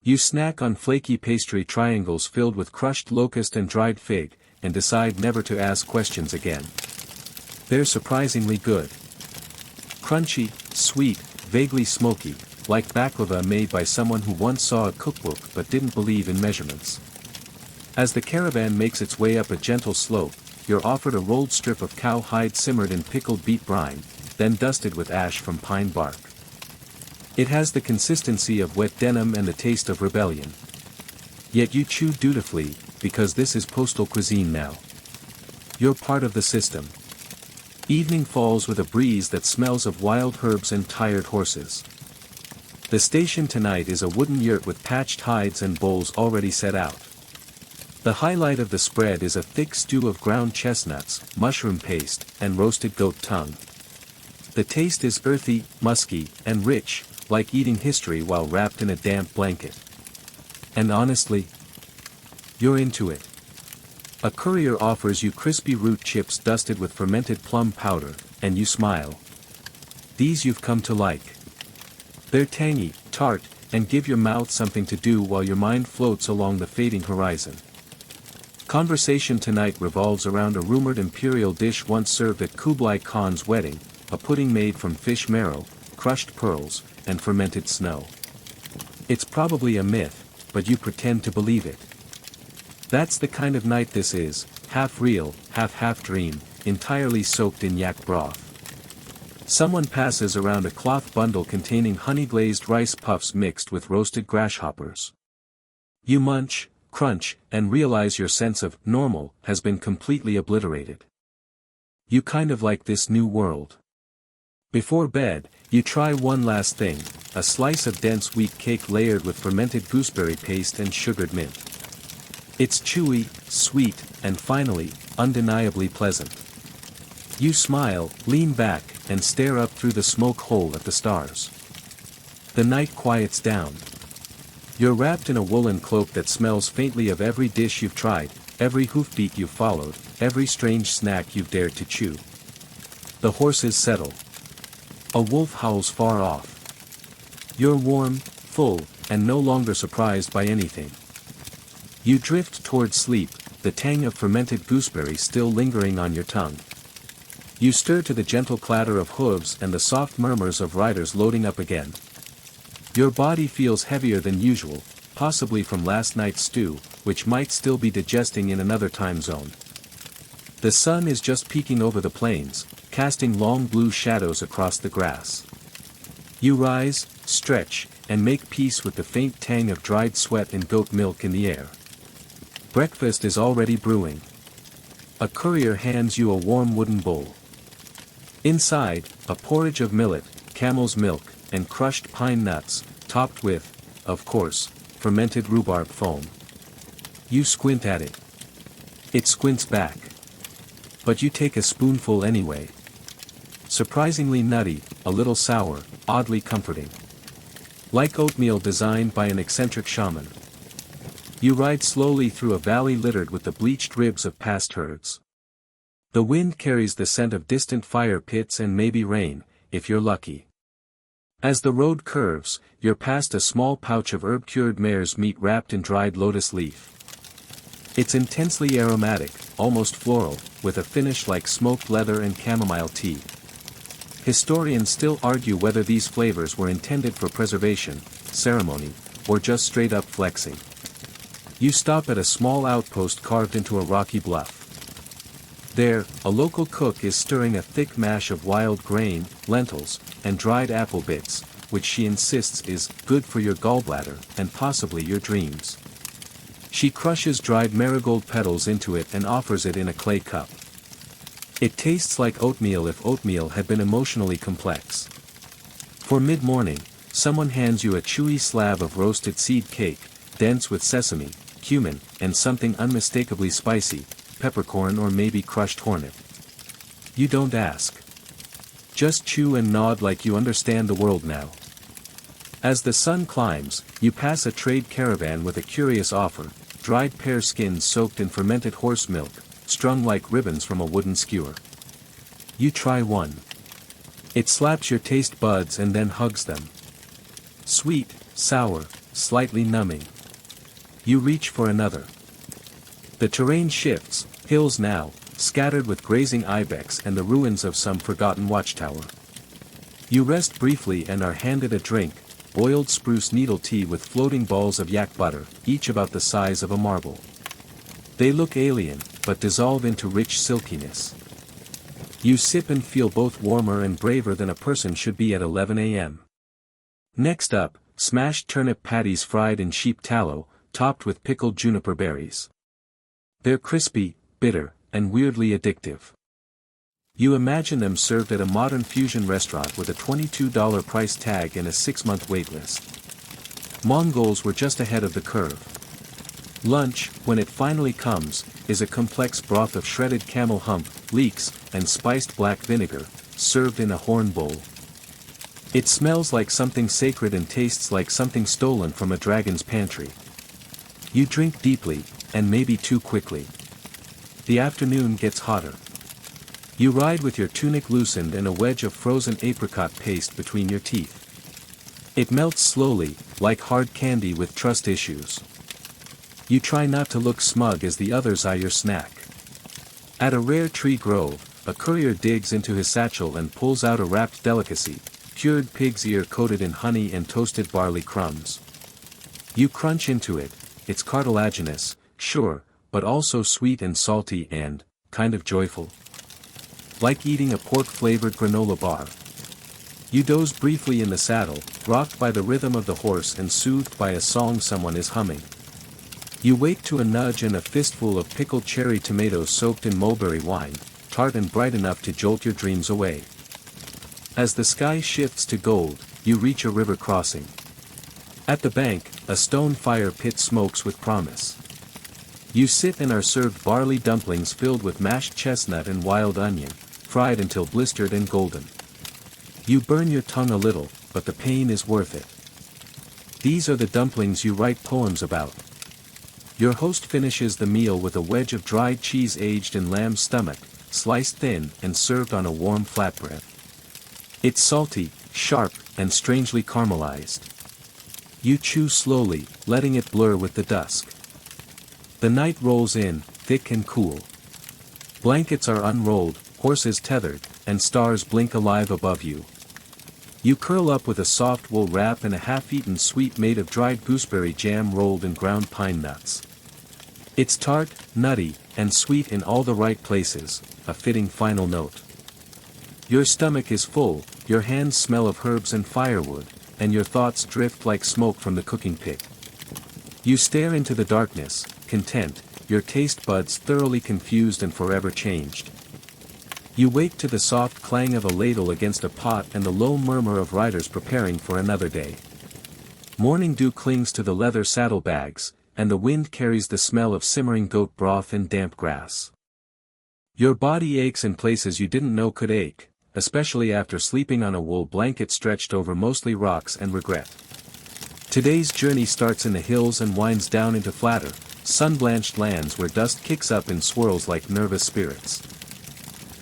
You snack on flaky pastry triangles filled with crushed locust and dried fig, and decide never to ask questions again. They're surprisingly good. Crunchy, sweet, vaguely smoky, like baklava made by someone who once saw a cookbook but didn't believe in measurements. As the caravan makes its way up a gentle slope, you're offered a rolled strip of cow hide simmered in pickled beet brine, then dusted with ash from pine bark. It has the consistency of wet denim and the taste of rebellion. Yet you chew dutifully, because this is postal cuisine now. You're part of the system. Evening falls with a breeze that smells of wild herbs and tired horses. The station tonight is a wooden yurt with patched hides and bowls already set out. The highlight of the spread is a thick stew of ground chestnuts, mushroom paste, and roasted goat tongue. The taste is earthy, musky, and rich, like eating history while wrapped in a damp blanket. And honestly, you're into it. A courier offers you crispy root chips dusted with fermented plum powder, and you smile. These you've come to like. They're tangy, tart, and give your mouth something to do while your mind floats along the fading horizon. Conversation tonight revolves around a rumored imperial dish once served at Kublai Khan's wedding, a pudding made from fish marrow, crushed pearls, and fermented snow. It's probably a myth, but you pretend to believe it. That's the kind of night this is, half real, half dream, entirely soaked in yak broth. Someone passes around a cloth bundle containing honey-glazed rice puffs mixed with roasted grasshoppers. You munch, crunch, and realize your sense of normal has been completely obliterated. You kind of like this new world. Before bed, you try one last thing, a slice of dense wheat cake layered with fermented gooseberry paste and sugared mint. It's chewy, sweet, and finally, undeniably pleasant. You smile, lean back, and stare up through the smoke hole at the stars. The night quiets down. You're wrapped in a woolen cloak that smells faintly of every dish you've tried, every hoofbeat you've followed, every strange snack you've dared to chew. The horses settle. A wolf howls far off. You're warm, full, and no longer surprised by anything. You drift toward sleep, the tang of fermented gooseberry still lingering on your tongue. You stir to the gentle clatter of hooves and the soft murmurs of riders loading up again. Your body feels heavier than usual, possibly from last night's stew, which might still be digesting in another time zone. The sun is just peeking over the plains, casting long blue shadows across the grass. You rise, stretch, and make peace with the faint tang of dried sweat and goat milk in the air. Breakfast is already brewing. A courier hands you a warm wooden bowl. Inside, a porridge of millet, camel's milk, and crushed pine nuts, topped with, of course, fermented rhubarb foam. You squint at it. It squints back. But you take a spoonful anyway. Surprisingly nutty, a little sour, oddly comforting. Like oatmeal designed by an eccentric shaman. You ride slowly through a valley littered with the bleached ribs of past herds. The wind carries the scent of distant fire pits and maybe rain, if you're lucky. As the road curves, you're past a small pouch of herb-cured mare's meat wrapped in dried lotus leaf. It's intensely aromatic, almost floral, with a finish like smoked leather and chamomile tea. Historians still argue whether these flavors were intended for preservation, ceremony, or just straight-up flexing. You stop at a small outpost carved into a rocky bluff. There, a local cook is stirring a thick mash of wild grain, lentils, and dried apple bits, which she insists is good for your gallbladder and possibly your dreams. She crushes dried marigold petals into it and offers it in a clay cup. It tastes like oatmeal if oatmeal had been emotionally complex. For mid-morning, someone hands you a chewy slab of roasted seed cake, dense with sesame, cumin, and something unmistakably spicy, peppercorn or maybe crushed hornet. You don't ask. Just chew and nod like you understand the world now. As the sun climbs, you pass a trade caravan with a curious offer, dried pear skins soaked in fermented horse milk, strung like ribbons from a wooden skewer. You try one. It slaps your taste buds and then hugs them. Sweet, sour, slightly numbing. You reach for another. The terrain shifts, hills now, scattered with grazing ibex and the ruins of some forgotten watchtower. You rest briefly and are handed a drink, boiled spruce needle tea with floating balls of yak butter, each about the size of a marble. They look alien, but dissolve into rich silkiness. You sip and feel both warmer and braver than a person should be at 11 a.m. Next up, smashed turnip patties fried in sheep tallow, topped with pickled juniper berries. They're crispy, bitter, and weirdly addictive. You imagine them served at a modern fusion restaurant with a $22 price tag and a 6-month waitlist. Mongols were just ahead of the curve. Lunch, when it finally comes, is a complex broth of shredded camel hump, leeks, and spiced black vinegar, served in a horn bowl. It smells like something sacred and tastes like something stolen from a dragon's pantry. You drink deeply, and maybe too quickly. The afternoon gets hotter. You ride with your tunic loosened and a wedge of frozen apricot paste between your teeth. It melts slowly, like hard candy with trust issues. You try not to look smug as the others eye your snack. At a rare tree grove, a courier digs into his satchel and pulls out a wrapped delicacy, cured pig's ear coated in honey and toasted barley crumbs. You crunch into it. It's cartilaginous, sure, but also sweet and salty and, kind of joyful. Like eating a pork-flavored granola bar. You doze briefly in the saddle, rocked by the rhythm of the horse and soothed by a song someone is humming. You wake to a nudge and a fistful of pickled cherry tomatoes soaked in mulberry wine, tart and bright enough to jolt your dreams away. As the sky shifts to gold, you reach a river crossing. At the bank, a stone fire pit smokes with promise. You sit and are served barley dumplings filled with mashed chestnut and wild onion, fried until blistered and golden. You burn your tongue a little, but the pain is worth it. These are the dumplings you write poems about. Your host finishes the meal with a wedge of dried cheese aged in lamb's stomach, sliced thin and served on a warm flatbread. It's salty, sharp, and strangely caramelized. You chew slowly, letting it blur with the dusk. The night rolls in, thick and cool. Blankets are unrolled, horses tethered, and stars blink alive above you. You curl up with a soft wool wrap and a half-eaten sweet made of dried gooseberry jam rolled in ground pine nuts. It's tart, nutty, and sweet in all the right places, a fitting final note. Your stomach is full, your hands smell of herbs and firewood, and your thoughts drift like smoke from the cooking pit. You stare into the darkness, content, your taste buds thoroughly confused and forever changed. You wake to the soft clang of a ladle against a pot and the low murmur of riders preparing for another day. Morning dew clings to the leather saddlebags, and the wind carries the smell of simmering goat broth and damp grass. Your body aches in places you didn't know could ache, especially after sleeping on a wool blanket stretched over mostly rocks and regret. Today's journey starts in the hills and winds down into flatter, sun-blanched lands where dust kicks up in swirls like nervous spirits.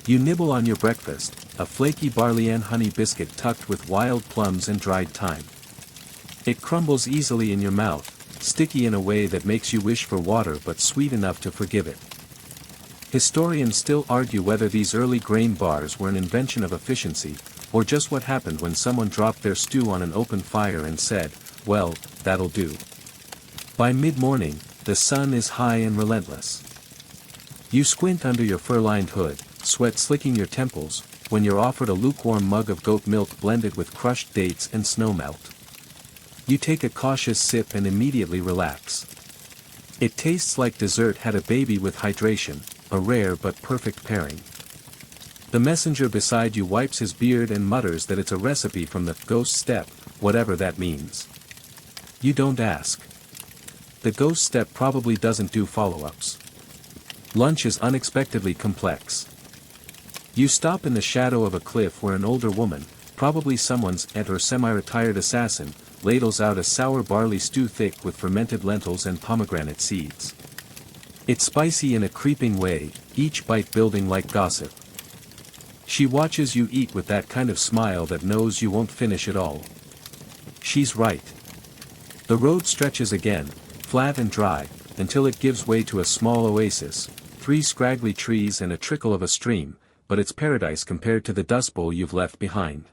You nibble on your breakfast, a flaky barley and honey biscuit tucked with wild plums and dried thyme. It crumbles easily in your mouth, sticky in a way that makes you wish for water but sweet enough to forgive it. Historians still argue whether these early grain bars were an invention of efficiency, or just what happened when someone dropped their stew on an open fire and said, "Well, that'll do." By mid-morning, the sun is high and relentless. You squint under your fur-lined hood, sweat slicking your temples, when you're offered a lukewarm mug of goat milk blended with crushed dates and snowmelt. You take a cautious sip and immediately relax. It tastes like dessert had a baby with hydration, a rare but perfect pairing. The messenger beside you wipes his beard and mutters that it's a recipe from the ghost step, whatever that means. You don't ask. The ghost step probably doesn't do follow-ups. Lunch is unexpectedly complex. You stop in the shadow of a cliff where an older woman, probably someone's aunt or semi-retired assassin, ladles out a sour barley stew thick with fermented lentils and pomegranate seeds. It's spicy in a creeping way, each bite building like gossip. She watches you eat with that kind of smile that knows you won't finish it all. She's right. The road stretches again, flat and dry, until it gives way to a small oasis, 3 scraggly trees and a trickle of a stream, but it's paradise compared to the dust bowl you've left behind.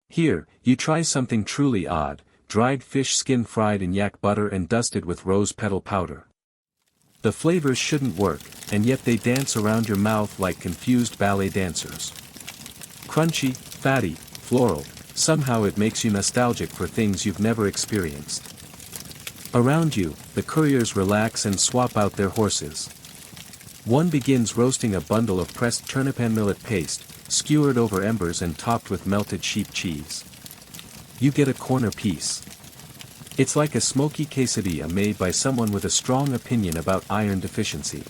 Here, you try something truly odd, dried fish skin fried in yak butter and dusted with rose petal powder. The flavors shouldn't work, and yet they dance around your mouth like confused ballet dancers. Crunchy, fatty, floral, somehow it makes you nostalgic for things you've never experienced. Around you, the couriers relax and swap out their horses. One begins roasting a bundle of pressed turnip and millet paste, skewered over embers and topped with melted sheep cheese. You get a corner piece. It's like a smoky quesadilla made by someone with a strong opinion about iron deficiency.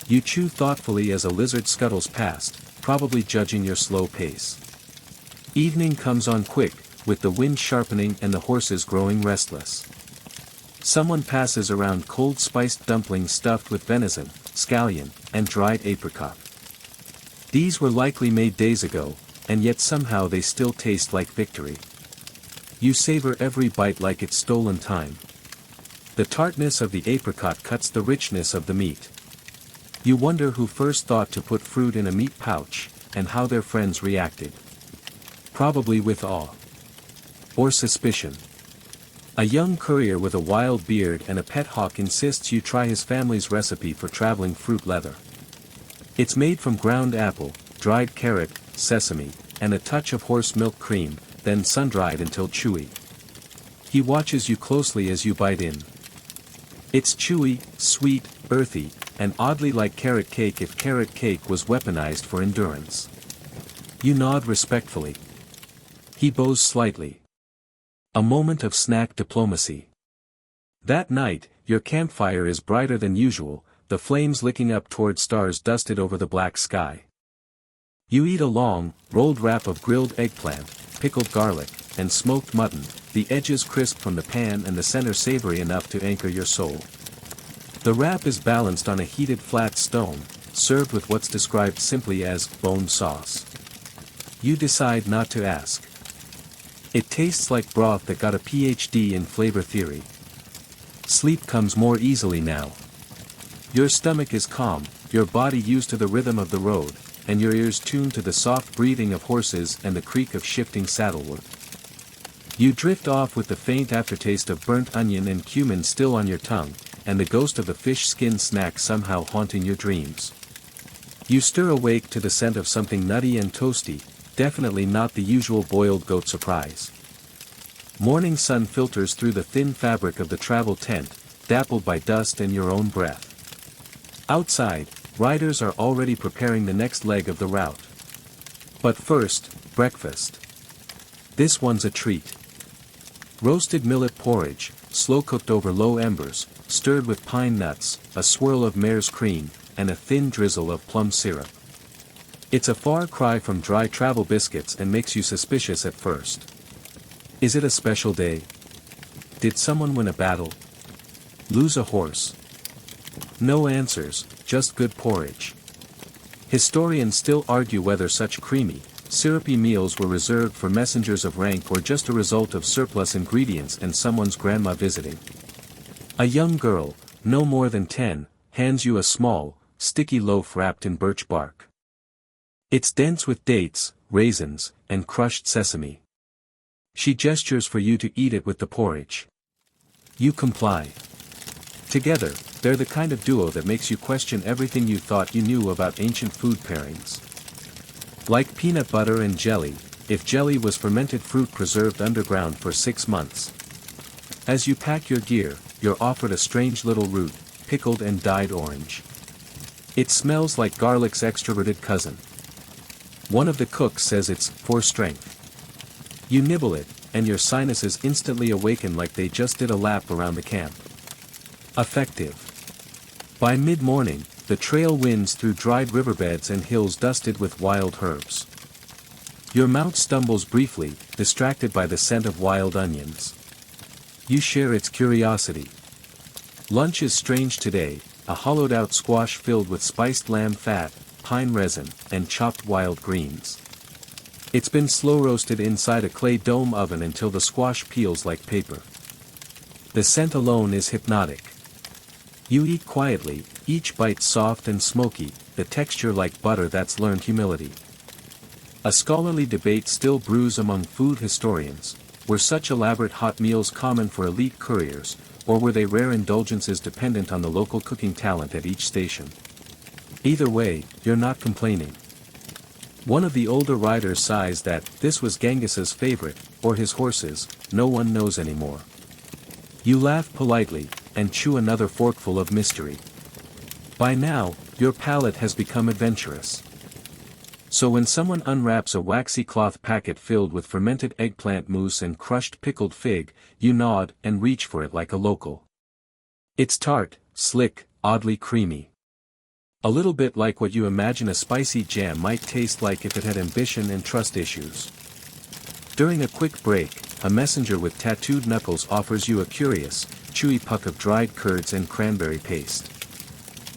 You chew thoughtfully as a lizard scuttles past, probably judging your slow pace. Evening comes on quick, with the wind sharpening and the horses growing restless. Someone passes around cold spiced dumplings stuffed with venison, scallion, and dried apricot. These were likely made days ago, and yet somehow they still taste like victory. You savor every bite like it's stolen time. The tartness of the apricot cuts the richness of the meat. You wonder who first thought to put fruit in a meat pouch, and how their friends reacted. Probably with awe. Or suspicion. A young courier with a wild beard and a pet hawk insists you try his family's recipe for traveling fruit leather. It's made from ground apple, dried carrot, sesame, and a touch of horse milk cream, then sun-dried until chewy. He watches you closely as you bite in. It's chewy, sweet, earthy, and oddly like carrot cake if carrot cake was weaponized for endurance. You nod respectfully. He bows slightly. A moment of snack diplomacy. That night, your campfire is brighter than usual, the flames licking up toward stars dusted over the black sky. You eat a long, rolled wrap of grilled eggplant, pickled garlic, and smoked mutton, the edges crisp from the pan and the center savory enough to anchor your soul. The wrap is balanced on a heated flat stone, served with what's described simply as bone sauce. You decide not to ask. It tastes like broth that got a PhD in flavor theory. Sleep comes more easily now. Your stomach is calm, your body used to the rhythm of the road, and your ears tuned to the soft breathing of horses and the creak of shifting saddlewood. You drift off with the faint aftertaste of burnt onion and cumin still on your tongue, and the ghost of the fish skin snack somehow haunting your dreams. You stir awake to the scent of something nutty and toasty, definitely not the usual boiled goat surprise. Morning sun filters through the thin fabric of the travel tent, dappled by dust and your own breath. Outside, riders are already preparing the next leg of the route. But first, breakfast. This one's a treat. Roasted millet porridge, slow-cooked over low embers, stirred with pine nuts, a swirl of mare's cream, and a thin drizzle of plum syrup. It's a far cry from dry travel biscuits and makes you suspicious at first. Is it a special day? Did someone win a battle? Lose a horse? No answers, just good porridge. Historians still argue whether such creamy, syrupy meals were reserved for messengers of rank or just a result of surplus ingredients and someone's grandma visiting. A young girl, no more than 10, hands you a small, sticky loaf wrapped in birch bark. It's dense with dates, raisins, and crushed sesame. She gestures for you to eat it with the porridge. You comply. Together, they're the kind of duo that makes you question everything you thought you knew about ancient food pairings. Like peanut butter and jelly, if jelly was fermented fruit preserved underground for 6 months. As you pack your gear, you're offered a strange little root, pickled and dyed orange. It smells like garlic's extroverted cousin. One of the cooks says it's for strength. You nibble it, and your sinuses instantly awaken like they just did a lap around the camp. Effective. By mid-morning, the trail winds through dried riverbeds and hills dusted with wild herbs. Your mount stumbles briefly, distracted by the scent of wild onions. You share its curiosity. Lunch is strange today, a hollowed-out squash filled with spiced lamb fat, pine resin, and chopped wild greens. It's been slow-roasted inside a clay dome oven until the squash peels like paper. The scent alone is hypnotic. You eat quietly, each bite soft and smoky, the texture like butter that's learned humility. A scholarly debate still brews among food historians. Were such elaborate hot meals common for elite couriers, or were they rare indulgences dependent on the local cooking talent at each station? Either way, you're not complaining. One of the older riders sighs that this was Genghis's favorite, or his horse's, no one knows anymore. You laugh politely, and chew another forkful of mystery. By now, your palate has become adventurous. So when someone unwraps a waxy cloth packet filled with fermented eggplant mousse and crushed pickled fig, you nod and reach for it like a local. It's tart, slick, oddly creamy. A little bit like what you imagine a spicy jam might taste like if it had ambition and trust issues. During a quick break, a messenger with tattooed knuckles offers you a curious, chewy puck of dried curds and cranberry paste.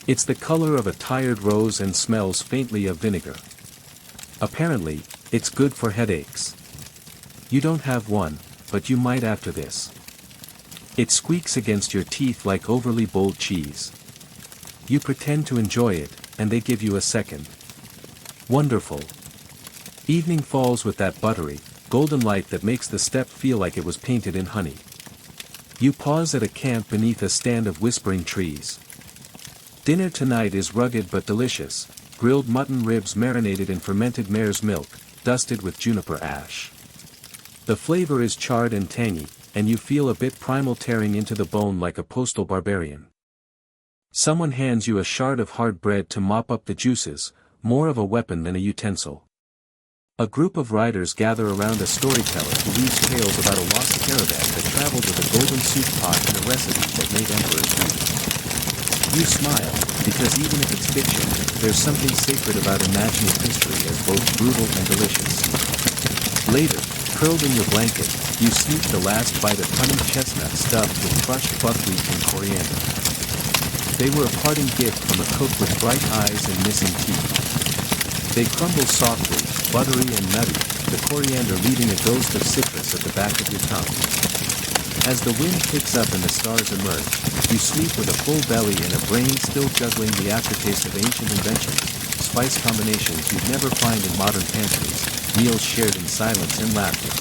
It's the color of a tired rose and smells faintly of vinegar. Apparently, it's good for headaches. You don't have one, but you might after this. It squeaks against your teeth like overly bold cheese. You pretend to enjoy it, and they give you a second. Wonderful. Evening falls with that buttery, golden light that makes the steppe feel like it was painted in honey. You pause at a camp beneath a stand of whispering trees. Dinner tonight is rugged but delicious, grilled mutton ribs marinated in fermented mare's milk, dusted with juniper ash. The flavor is charred and tangy, and you feel a bit primal tearing into the bone like a postal barbarian. Someone hands you a shard of hard bread to mop up the juices, more of a weapon than a utensil. A group of riders gather around a storyteller who weaves tales about a lost caravan that traveled with a golden soup pot and a recipe that made emperors weep. You smile, because even if it's fiction, there's something sacred about imagining history as both brutal and delicious. Later, curled in your blanket, you sneak the last bite of honey chestnut stuffed with crushed buckwheat and coriander. They were a parting gift from a cook with bright eyes and missing teeth. They crumble softly, buttery and nutty, the coriander leaving a ghost of citrus at the back of your tongue. As the wind picks up and the stars emerge, you sleep with a full belly and a brain still juggling the aftertaste of ancient inventions, spice combinations you'd never find in modern pantries, meals shared in silence and laughter.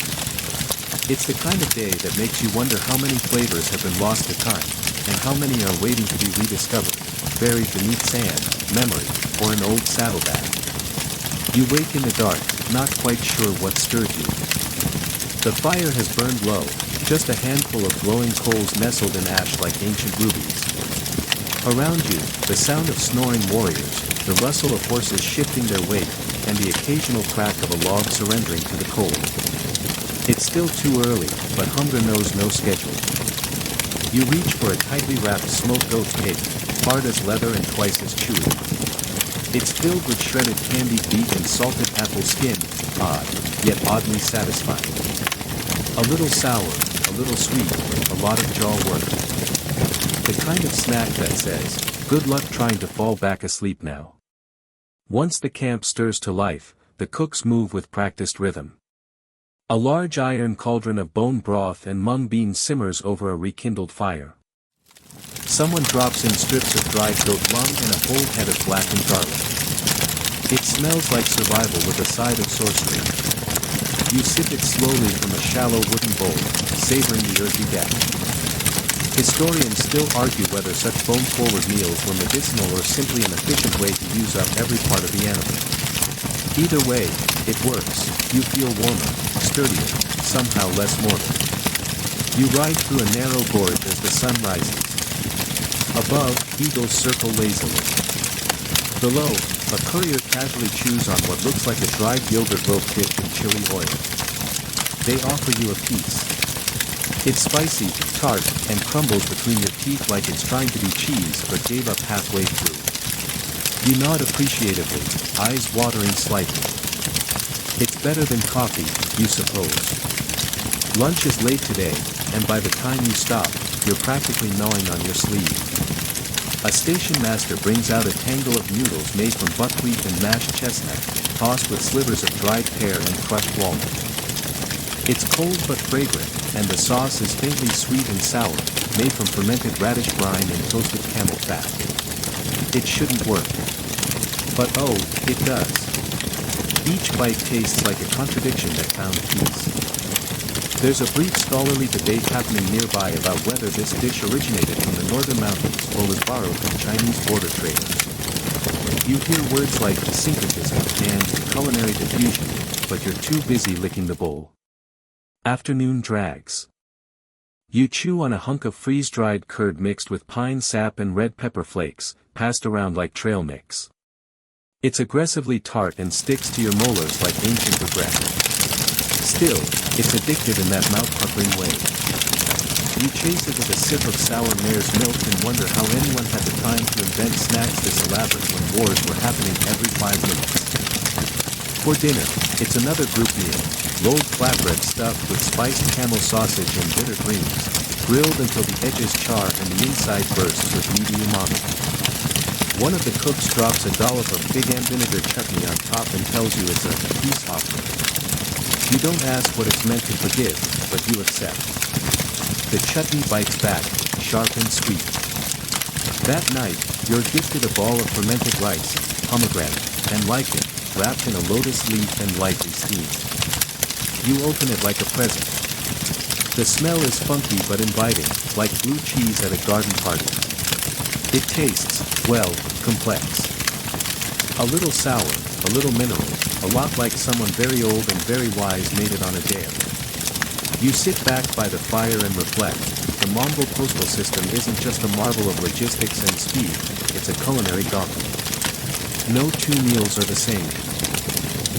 It's the kind of day that makes you wonder how many flavors have been lost to time, and how many are waiting to be rediscovered, buried beneath sand, memory, or an old saddlebag. You wake in the dark, not quite sure what stirred you. The fire has burned low, just a handful of glowing coals nestled in ash like ancient rubies. Around you, the sound of snoring warriors, the rustle of horses shifting their weight, and the occasional crack of a log surrendering to the cold. It's still too early, but hunger knows no schedule. You reach for a tightly wrapped smoked goat cake, hard as leather and twice as chewy. It's filled with shredded candied beet and salted apple skin, odd, yet oddly satisfying. A little sour, a little sweet, a lot of jaw work. The kind of snack that says, good luck trying to fall back asleep now. Once the camp stirs to life, the cooks move with practiced rhythm. A large iron cauldron of bone broth and mung bean simmers over a rekindled fire. Someone drops in strips of dried goat lung and a whole head of blackened garlic. It smells like survival with a side of sorcery. You sip it slowly from a shallow wooden bowl, savoring the earthy depth. Historians still argue whether such bone-forward meals were medicinal or simply an efficient way to use up every part of the animal. Either way, it works. You feel warmer, sturdier, somehow less mortal. You ride through a narrow gorge as the sun rises. Above, eagles circle lazily. Below, a courier casually chews on what looks like a dried yogurt loaf dipped in chili oil. They offer you a piece. It's spicy, tart, and crumbles between your teeth like it's trying to be cheese but gave up halfway through. You nod appreciatively, eyes watering slightly. It's better than coffee, you suppose. Lunch is late today, and by the time you stop, you're practically gnawing on your sleeve. A station master brings out a tangle of noodles made from buckwheat and mashed chestnut, tossed with slivers of dried pear and crushed walnut. It's cold but fragrant, and the sauce is faintly sweet and sour, made from fermented radish brine and toasted camel fat. It shouldn't work. But oh, it does. Each bite tastes like a contradiction that found peace. There's a brief scholarly debate happening nearby about whether this dish originated from the northern mountains or was borrowed from Chinese border traders. You hear words like syncretism and culinary diffusion, but you're too busy licking the bowl. Afternoon drags. You chew on a hunk of freeze-dried curd mixed with pine sap and red pepper flakes, passed around like trail mix. It's aggressively tart and sticks to your molars like ancient regret. Still, it's addictive in that mouth-puckering way. You chase it with a sip of sour mare's milk and wonder how anyone had the time to invent snacks this elaborate when wars were happening every 5 minutes. For dinner, it's another group meal, rolled flatbread stuffed with spiced camel sausage and bitter greens, grilled until the edges char and the inside bursts with meaty umami. One of the cooks drops a dollop of fig and vinegar chutney on top and tells you it's a peace offering. You don't ask what it's meant to forgive, but you accept. The chutney bites back, sharp and sweet. That night, you're gifted a ball of fermented rice, pomegranate, and lichen, wrapped in a lotus leaf and lightly steamed. You open it like a present. The smell is funky but inviting, like blue cheese at a garden party. It tastes, well, complex. A little sour, a little mineral, a lot like someone very old and very wise made it on a dare. You sit back by the fire and reflect. The Mongol postal system isn't just a marvel of logistics and speed, it's a culinary gauntlet. No two meals are the same.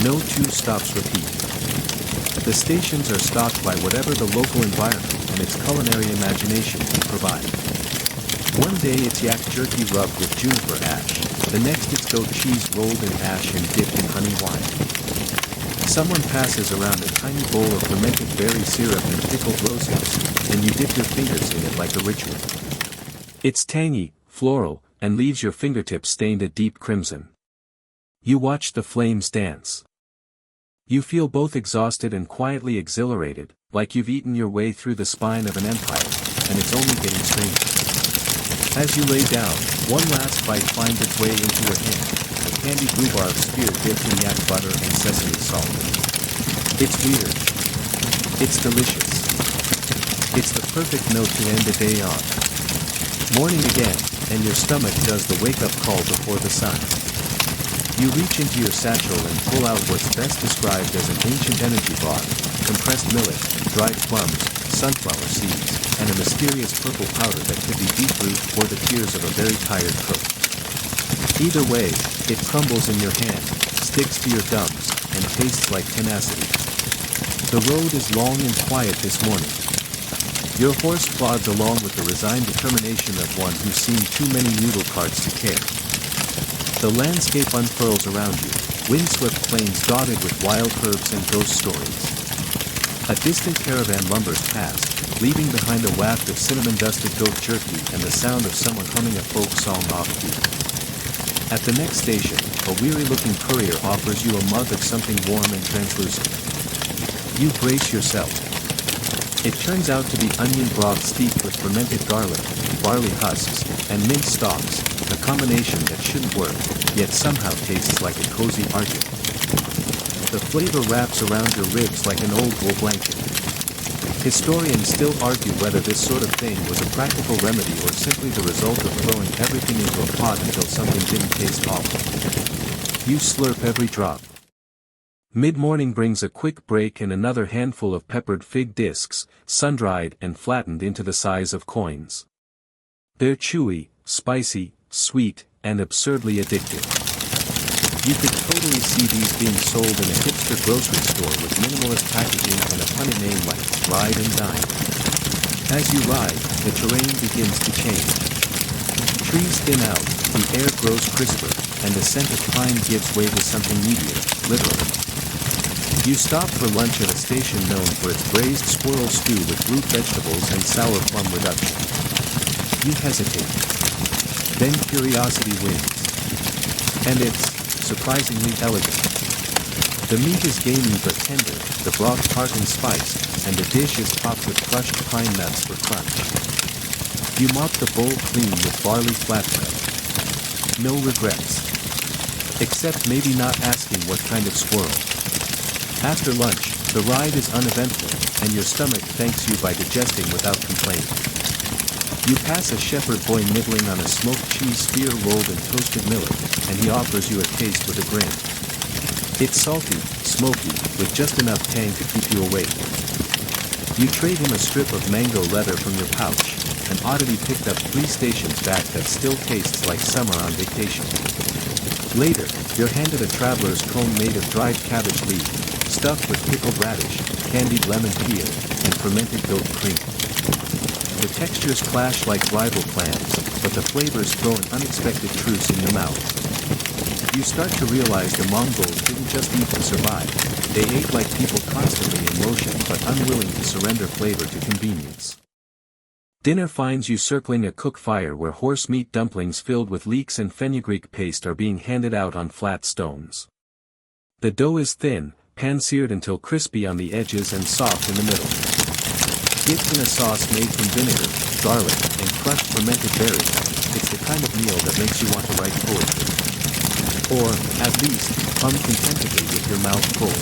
No two stops repeat. The stations are stocked by whatever the local environment and its culinary imagination can provide. One day it's yak jerky rubbed with juniper ash, the next it's goat cheese rolled in ash and dipped in honey wine. Someone passes around a tiny bowl of fermented berry syrup and pickled roses, and you dip your fingers in it like a ritual. It's tangy, floral, and leaves your fingertips stained a deep crimson. You watch the flames dance. You feel both exhausted and quietly exhilarated, like you've eaten your way through the spine of an empire, and it's only getting stranger. As you lay down, one last bite finds its way into your hand, a candied rhubarb spear dipped in yak butter and sesame salt. It's weird. It's delicious. It's the perfect note to end the day on. Morning again, and your stomach does the wake-up call before the sun. You reach into your satchel and pull out what's best described as an ancient energy bar, compressed millet, dried plums, sunflower seeds, and a mysterious purple powder that could be beetroot or the tears of a very tired cook. Either way, it crumbles in your hand, sticks to your gums, and tastes like tenacity. The road is long and quiet this morning. Your horse plods along with the resigned determination of one who's seen too many noodle carts to care. The landscape unfurls around you, windswept plains dotted with wild herbs and ghost stories. A distant caravan lumbers past, leaving behind a waft of cinnamon-dusted goat jerky and the sound of someone humming a folk song off-key. At the next station, a weary-looking courier offers you a mug of something warm and translucent. You brace yourself. It turns out to be onion broth steeped with fermented garlic, barley husks, and mint stalks, a combination that shouldn't work, yet somehow tastes like a cozy argument. The flavor wraps around your ribs like an old wool blanket. Historians still argue whether this sort of thing was a practical remedy or simply the result of throwing everything into a pot until something didn't taste awful. You slurp every drop. Mid-morning brings a quick break and another handful of peppered fig discs, sun-dried and flattened into the size of coins. They're chewy, spicy, sweet, and absurdly addictive. You could totally see these being sold in a hipster grocery store with minimalist packaging and a punny name like Ride and Dine. As you ride, the terrain begins to change. Trees thin out, the air grows crisper, and the scent of pine gives way to something meatier, literally. You stop for lunch at a station known for its braised squirrel stew with root vegetables and sour plum reduction. You hesitate. Then curiosity wins. And it's surprisingly elegant. The meat is gamey but tender, the broth tart and spiced, and the dish is topped with crushed pine nuts for crunch. You mop the bowl clean with barley flatbread. No regrets. Except maybe not asking what kind of squirrel. After lunch, the ride is uneventful, and your stomach thanks you by digesting without complaining. You pass a shepherd boy nibbling on a smoked cheese spear rolled in toasted millet, and he offers you a taste with a grin. It's salty, smoky, with just enough tang to keep you awake. You trade him a strip of mango leather from your pouch, an oddity picked up 3 stations back that still tastes like summer on vacation. Later, you're handed a traveler's comb made of dried cabbage leaf, stuffed with pickled radish, candied lemon peel, and fermented goat cream. The textures clash like rival clans, but the flavors throw an unexpected truce in your mouth. You start to realize the Mongols didn't just eat to survive, they ate like people constantly in motion but unwilling to surrender flavor to convenience. Dinner finds you circling a cook fire where horse meat dumplings filled with leeks and fenugreek paste are being handed out on flat stones. The dough is thin, pan-seared until crispy on the edges and soft in the middle. Dipped in a sauce made from vinegar, garlic, and crushed fermented berries, it's the kind of meal that makes you want to write poetry. Or, at least, hum contentedly with your mouth full.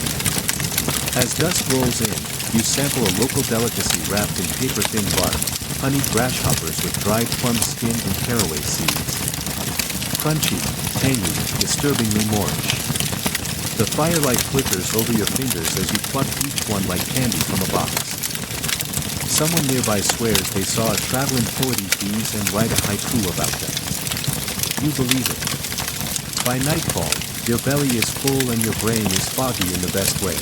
As dusk rolls in, you sample a local delicacy wrapped in paper-thin bark, honeyed grasshoppers with dried plum skin and caraway seeds. Crunchy, tangy, disturbingly Moorish. The firelight flickers over your fingers as you pluck each one like candy from a box. Someone nearby swears they saw a traveling poet eat these and write a haiku about them. You believe it. By nightfall, your belly is full and your brain is foggy in the best way.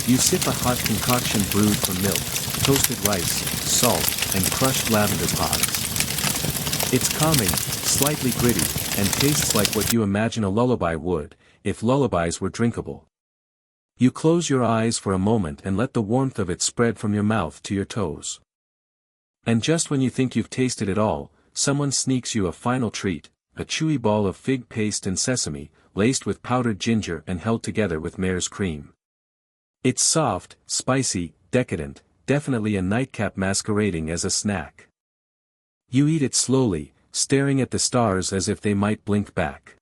You sip a hot concoction brewed from milk, toasted rice, salt, and crushed lavender pods. It's calming, slightly gritty, and tastes like what you imagine a lullaby would, if lullabies were drinkable. You close your eyes for a moment and let the warmth of it spread from your mouth to your toes. And just when you think you've tasted it all, someone sneaks you a final treat, a chewy ball of fig paste and sesame, laced with powdered ginger and held together with mare's cream. It's soft, spicy, decadent, definitely a nightcap masquerading as a snack. You eat it slowly, staring at the stars as if they might blink back.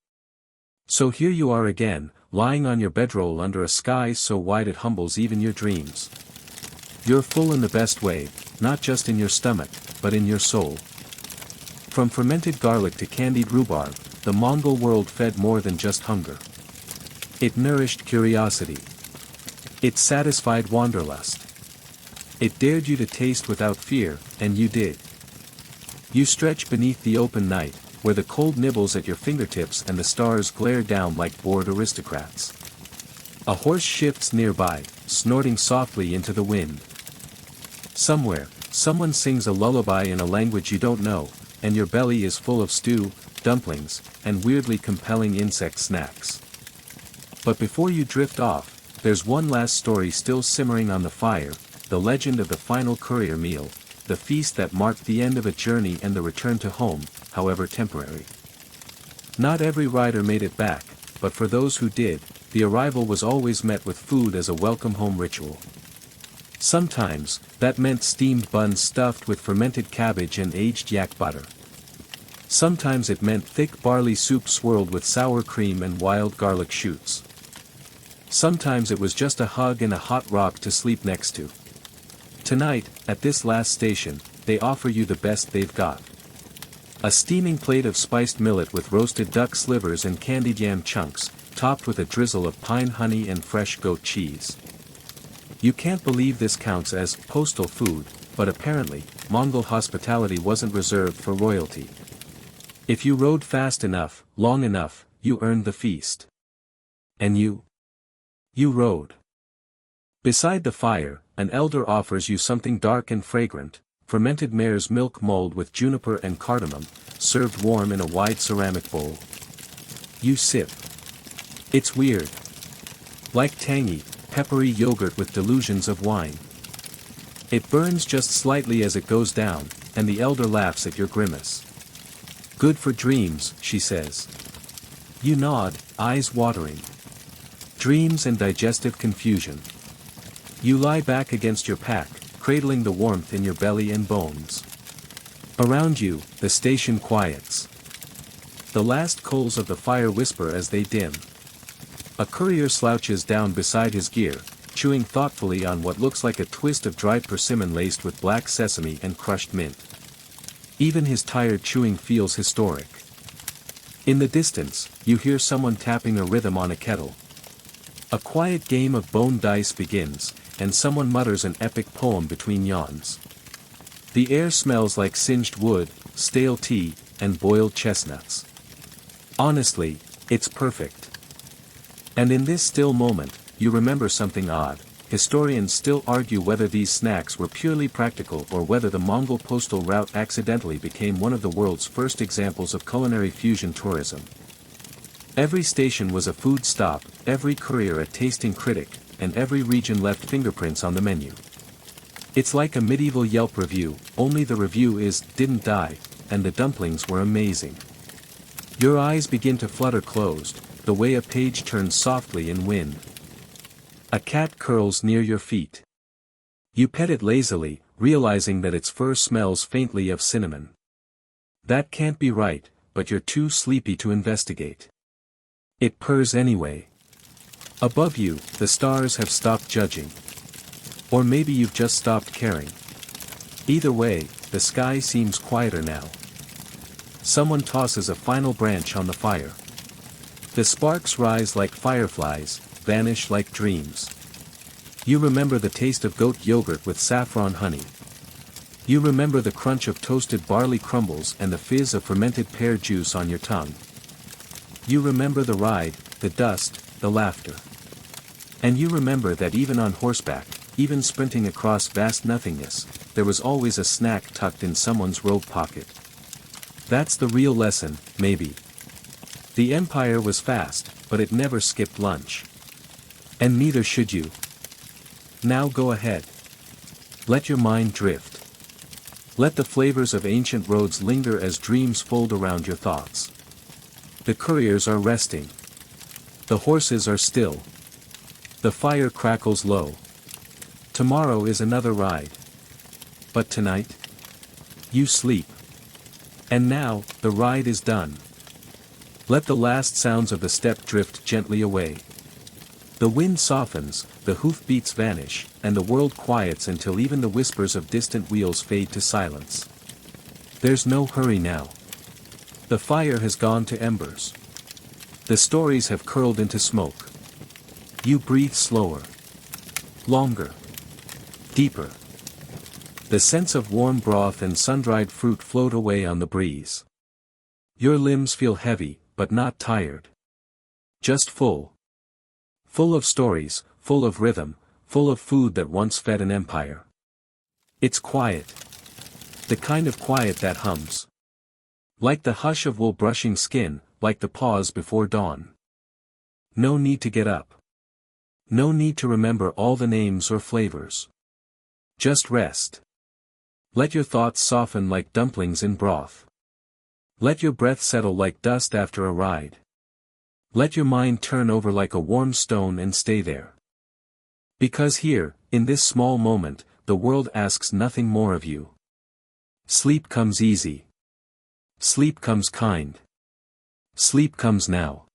So here you are again, lying on your bedroll under a sky so wide it humbles even your dreams. You're full in the best way, not just in your stomach, but in your soul. From fermented garlic to candied rhubarb, the Mongol world fed more than just hunger. It nourished curiosity. It satisfied wanderlust. It dared you to taste without fear, and you did. You stretch beneath the open night, where the cold nibbles at your fingertips and the stars glare down like bored aristocrats. A horse shifts nearby, snorting softly into the wind. Somewhere, someone sings a lullaby in a language you don't know, and your belly is full of stew, dumplings, and weirdly compelling insect snacks. But before you drift off, there's one last story still simmering on the fire, the legend of the final courier meal, the feast that marked the end of a journey and the return to home, however temporary. Not every rider made it back, but for those who did, the arrival was always met with food as a welcome home ritual. Sometimes, that meant steamed buns stuffed with fermented cabbage and aged yak butter. Sometimes it meant thick barley soup swirled with sour cream and wild garlic shoots. Sometimes it was just a hug and a hot rock to sleep next to. Tonight, at this last station, they offer you the best they've got. A steaming plate of spiced millet with roasted duck slivers and candied yam chunks, topped with a drizzle of pine honey and fresh goat cheese. You can't believe this counts as postal food, but apparently, Mongol hospitality wasn't reserved for royalty. If you rode fast enough, long enough, you earned the feast. And you rode. Beside the fire, an elder offers you something dark and fragrant, fermented mare's milk mulled with juniper and cardamom, served warm in a wide ceramic bowl. You sip. It's weird. Like tangy, peppery yogurt with delusions of wine. It burns just slightly as it goes down, and the elder laughs at your grimace. Good for dreams, she says. You nod, eyes watering. Dreams and digestive confusion. You lie back against your pack, cradling the warmth in your belly and bones. Around you, the station quiets. The last coals of the fire whisper as they dim. A courier slouches down beside his gear, chewing thoughtfully on what looks like a twist of dried persimmon laced with black sesame and crushed mint. Even his tired chewing feels historic. In the distance, you hear someone tapping a rhythm on a kettle. A quiet game of bone dice begins, and someone mutters an epic poem between yawns. The air smells like singed wood, stale tea, and boiled chestnuts. Honestly, it's perfect. And in this still moment, you remember something odd. Historians still argue whether these snacks were purely practical or whether the Mongol Postal route accidentally became one of the world's first examples of culinary fusion tourism. Every station was a food stop, every courier a tasting critic, and every region left fingerprints on the menu. It's like a medieval Yelp review, only the review is, didn't die, and the dumplings were amazing. Your eyes begin to flutter closed, the way a page turns softly in wind. A cat curls near your feet. You pet it lazily, realizing that its fur smells faintly of cinnamon. That can't be right, but you're too sleepy to investigate. It purrs anyway. Above you, the stars have stopped judging. Or maybe you've just stopped caring. Either way, the sky seems quieter now. Someone tosses a final branch on the fire. The sparks rise like fireflies, vanish like dreams. You remember the taste of goat yogurt with saffron honey, You remember the crunch of toasted barley crumbles and the fizz of fermented pear juice on your tongue. You remember the ride, the dust, the laughter. And you remember that even on horseback, even sprinting across vast nothingness, there was always a snack tucked in someone's robe pocket. That's the real lesson, maybe. The Empire was fast, but it never skipped lunch. And neither should you. Now go ahead. Let your mind drift. Let the flavors of ancient roads linger as dreams fold around your thoughts. The couriers are resting. The horses are still. The fire crackles low. Tomorrow is another ride. But tonight? You sleep. And now, the ride is done. Let the last sounds of the steppe drift gently away. The wind softens, the hoofbeats vanish, and the world quiets until even the whispers of distant wheels fade to silence. There's no hurry now. The fire has gone to embers. The stories have curled into smoke. You breathe slower. Longer. Deeper. The scents of warm broth and sun-dried fruit float away on the breeze. Your limbs feel heavy, but not tired. Just full. Full of stories, full of rhythm, full of food that once fed an empire. It's quiet. The kind of quiet that hums. Like the hush of wool brushing skin, like the pause before dawn. No need to get up. No need to remember all the names or flavors. Just rest. Let your thoughts soften like dumplings in broth. Let your breath settle like dust after a ride. Let your mind turn over like a warm stone and stay there. Because here, in this small moment, the world asks nothing more of you. Sleep comes easy. Sleep comes kind. Sleep comes now.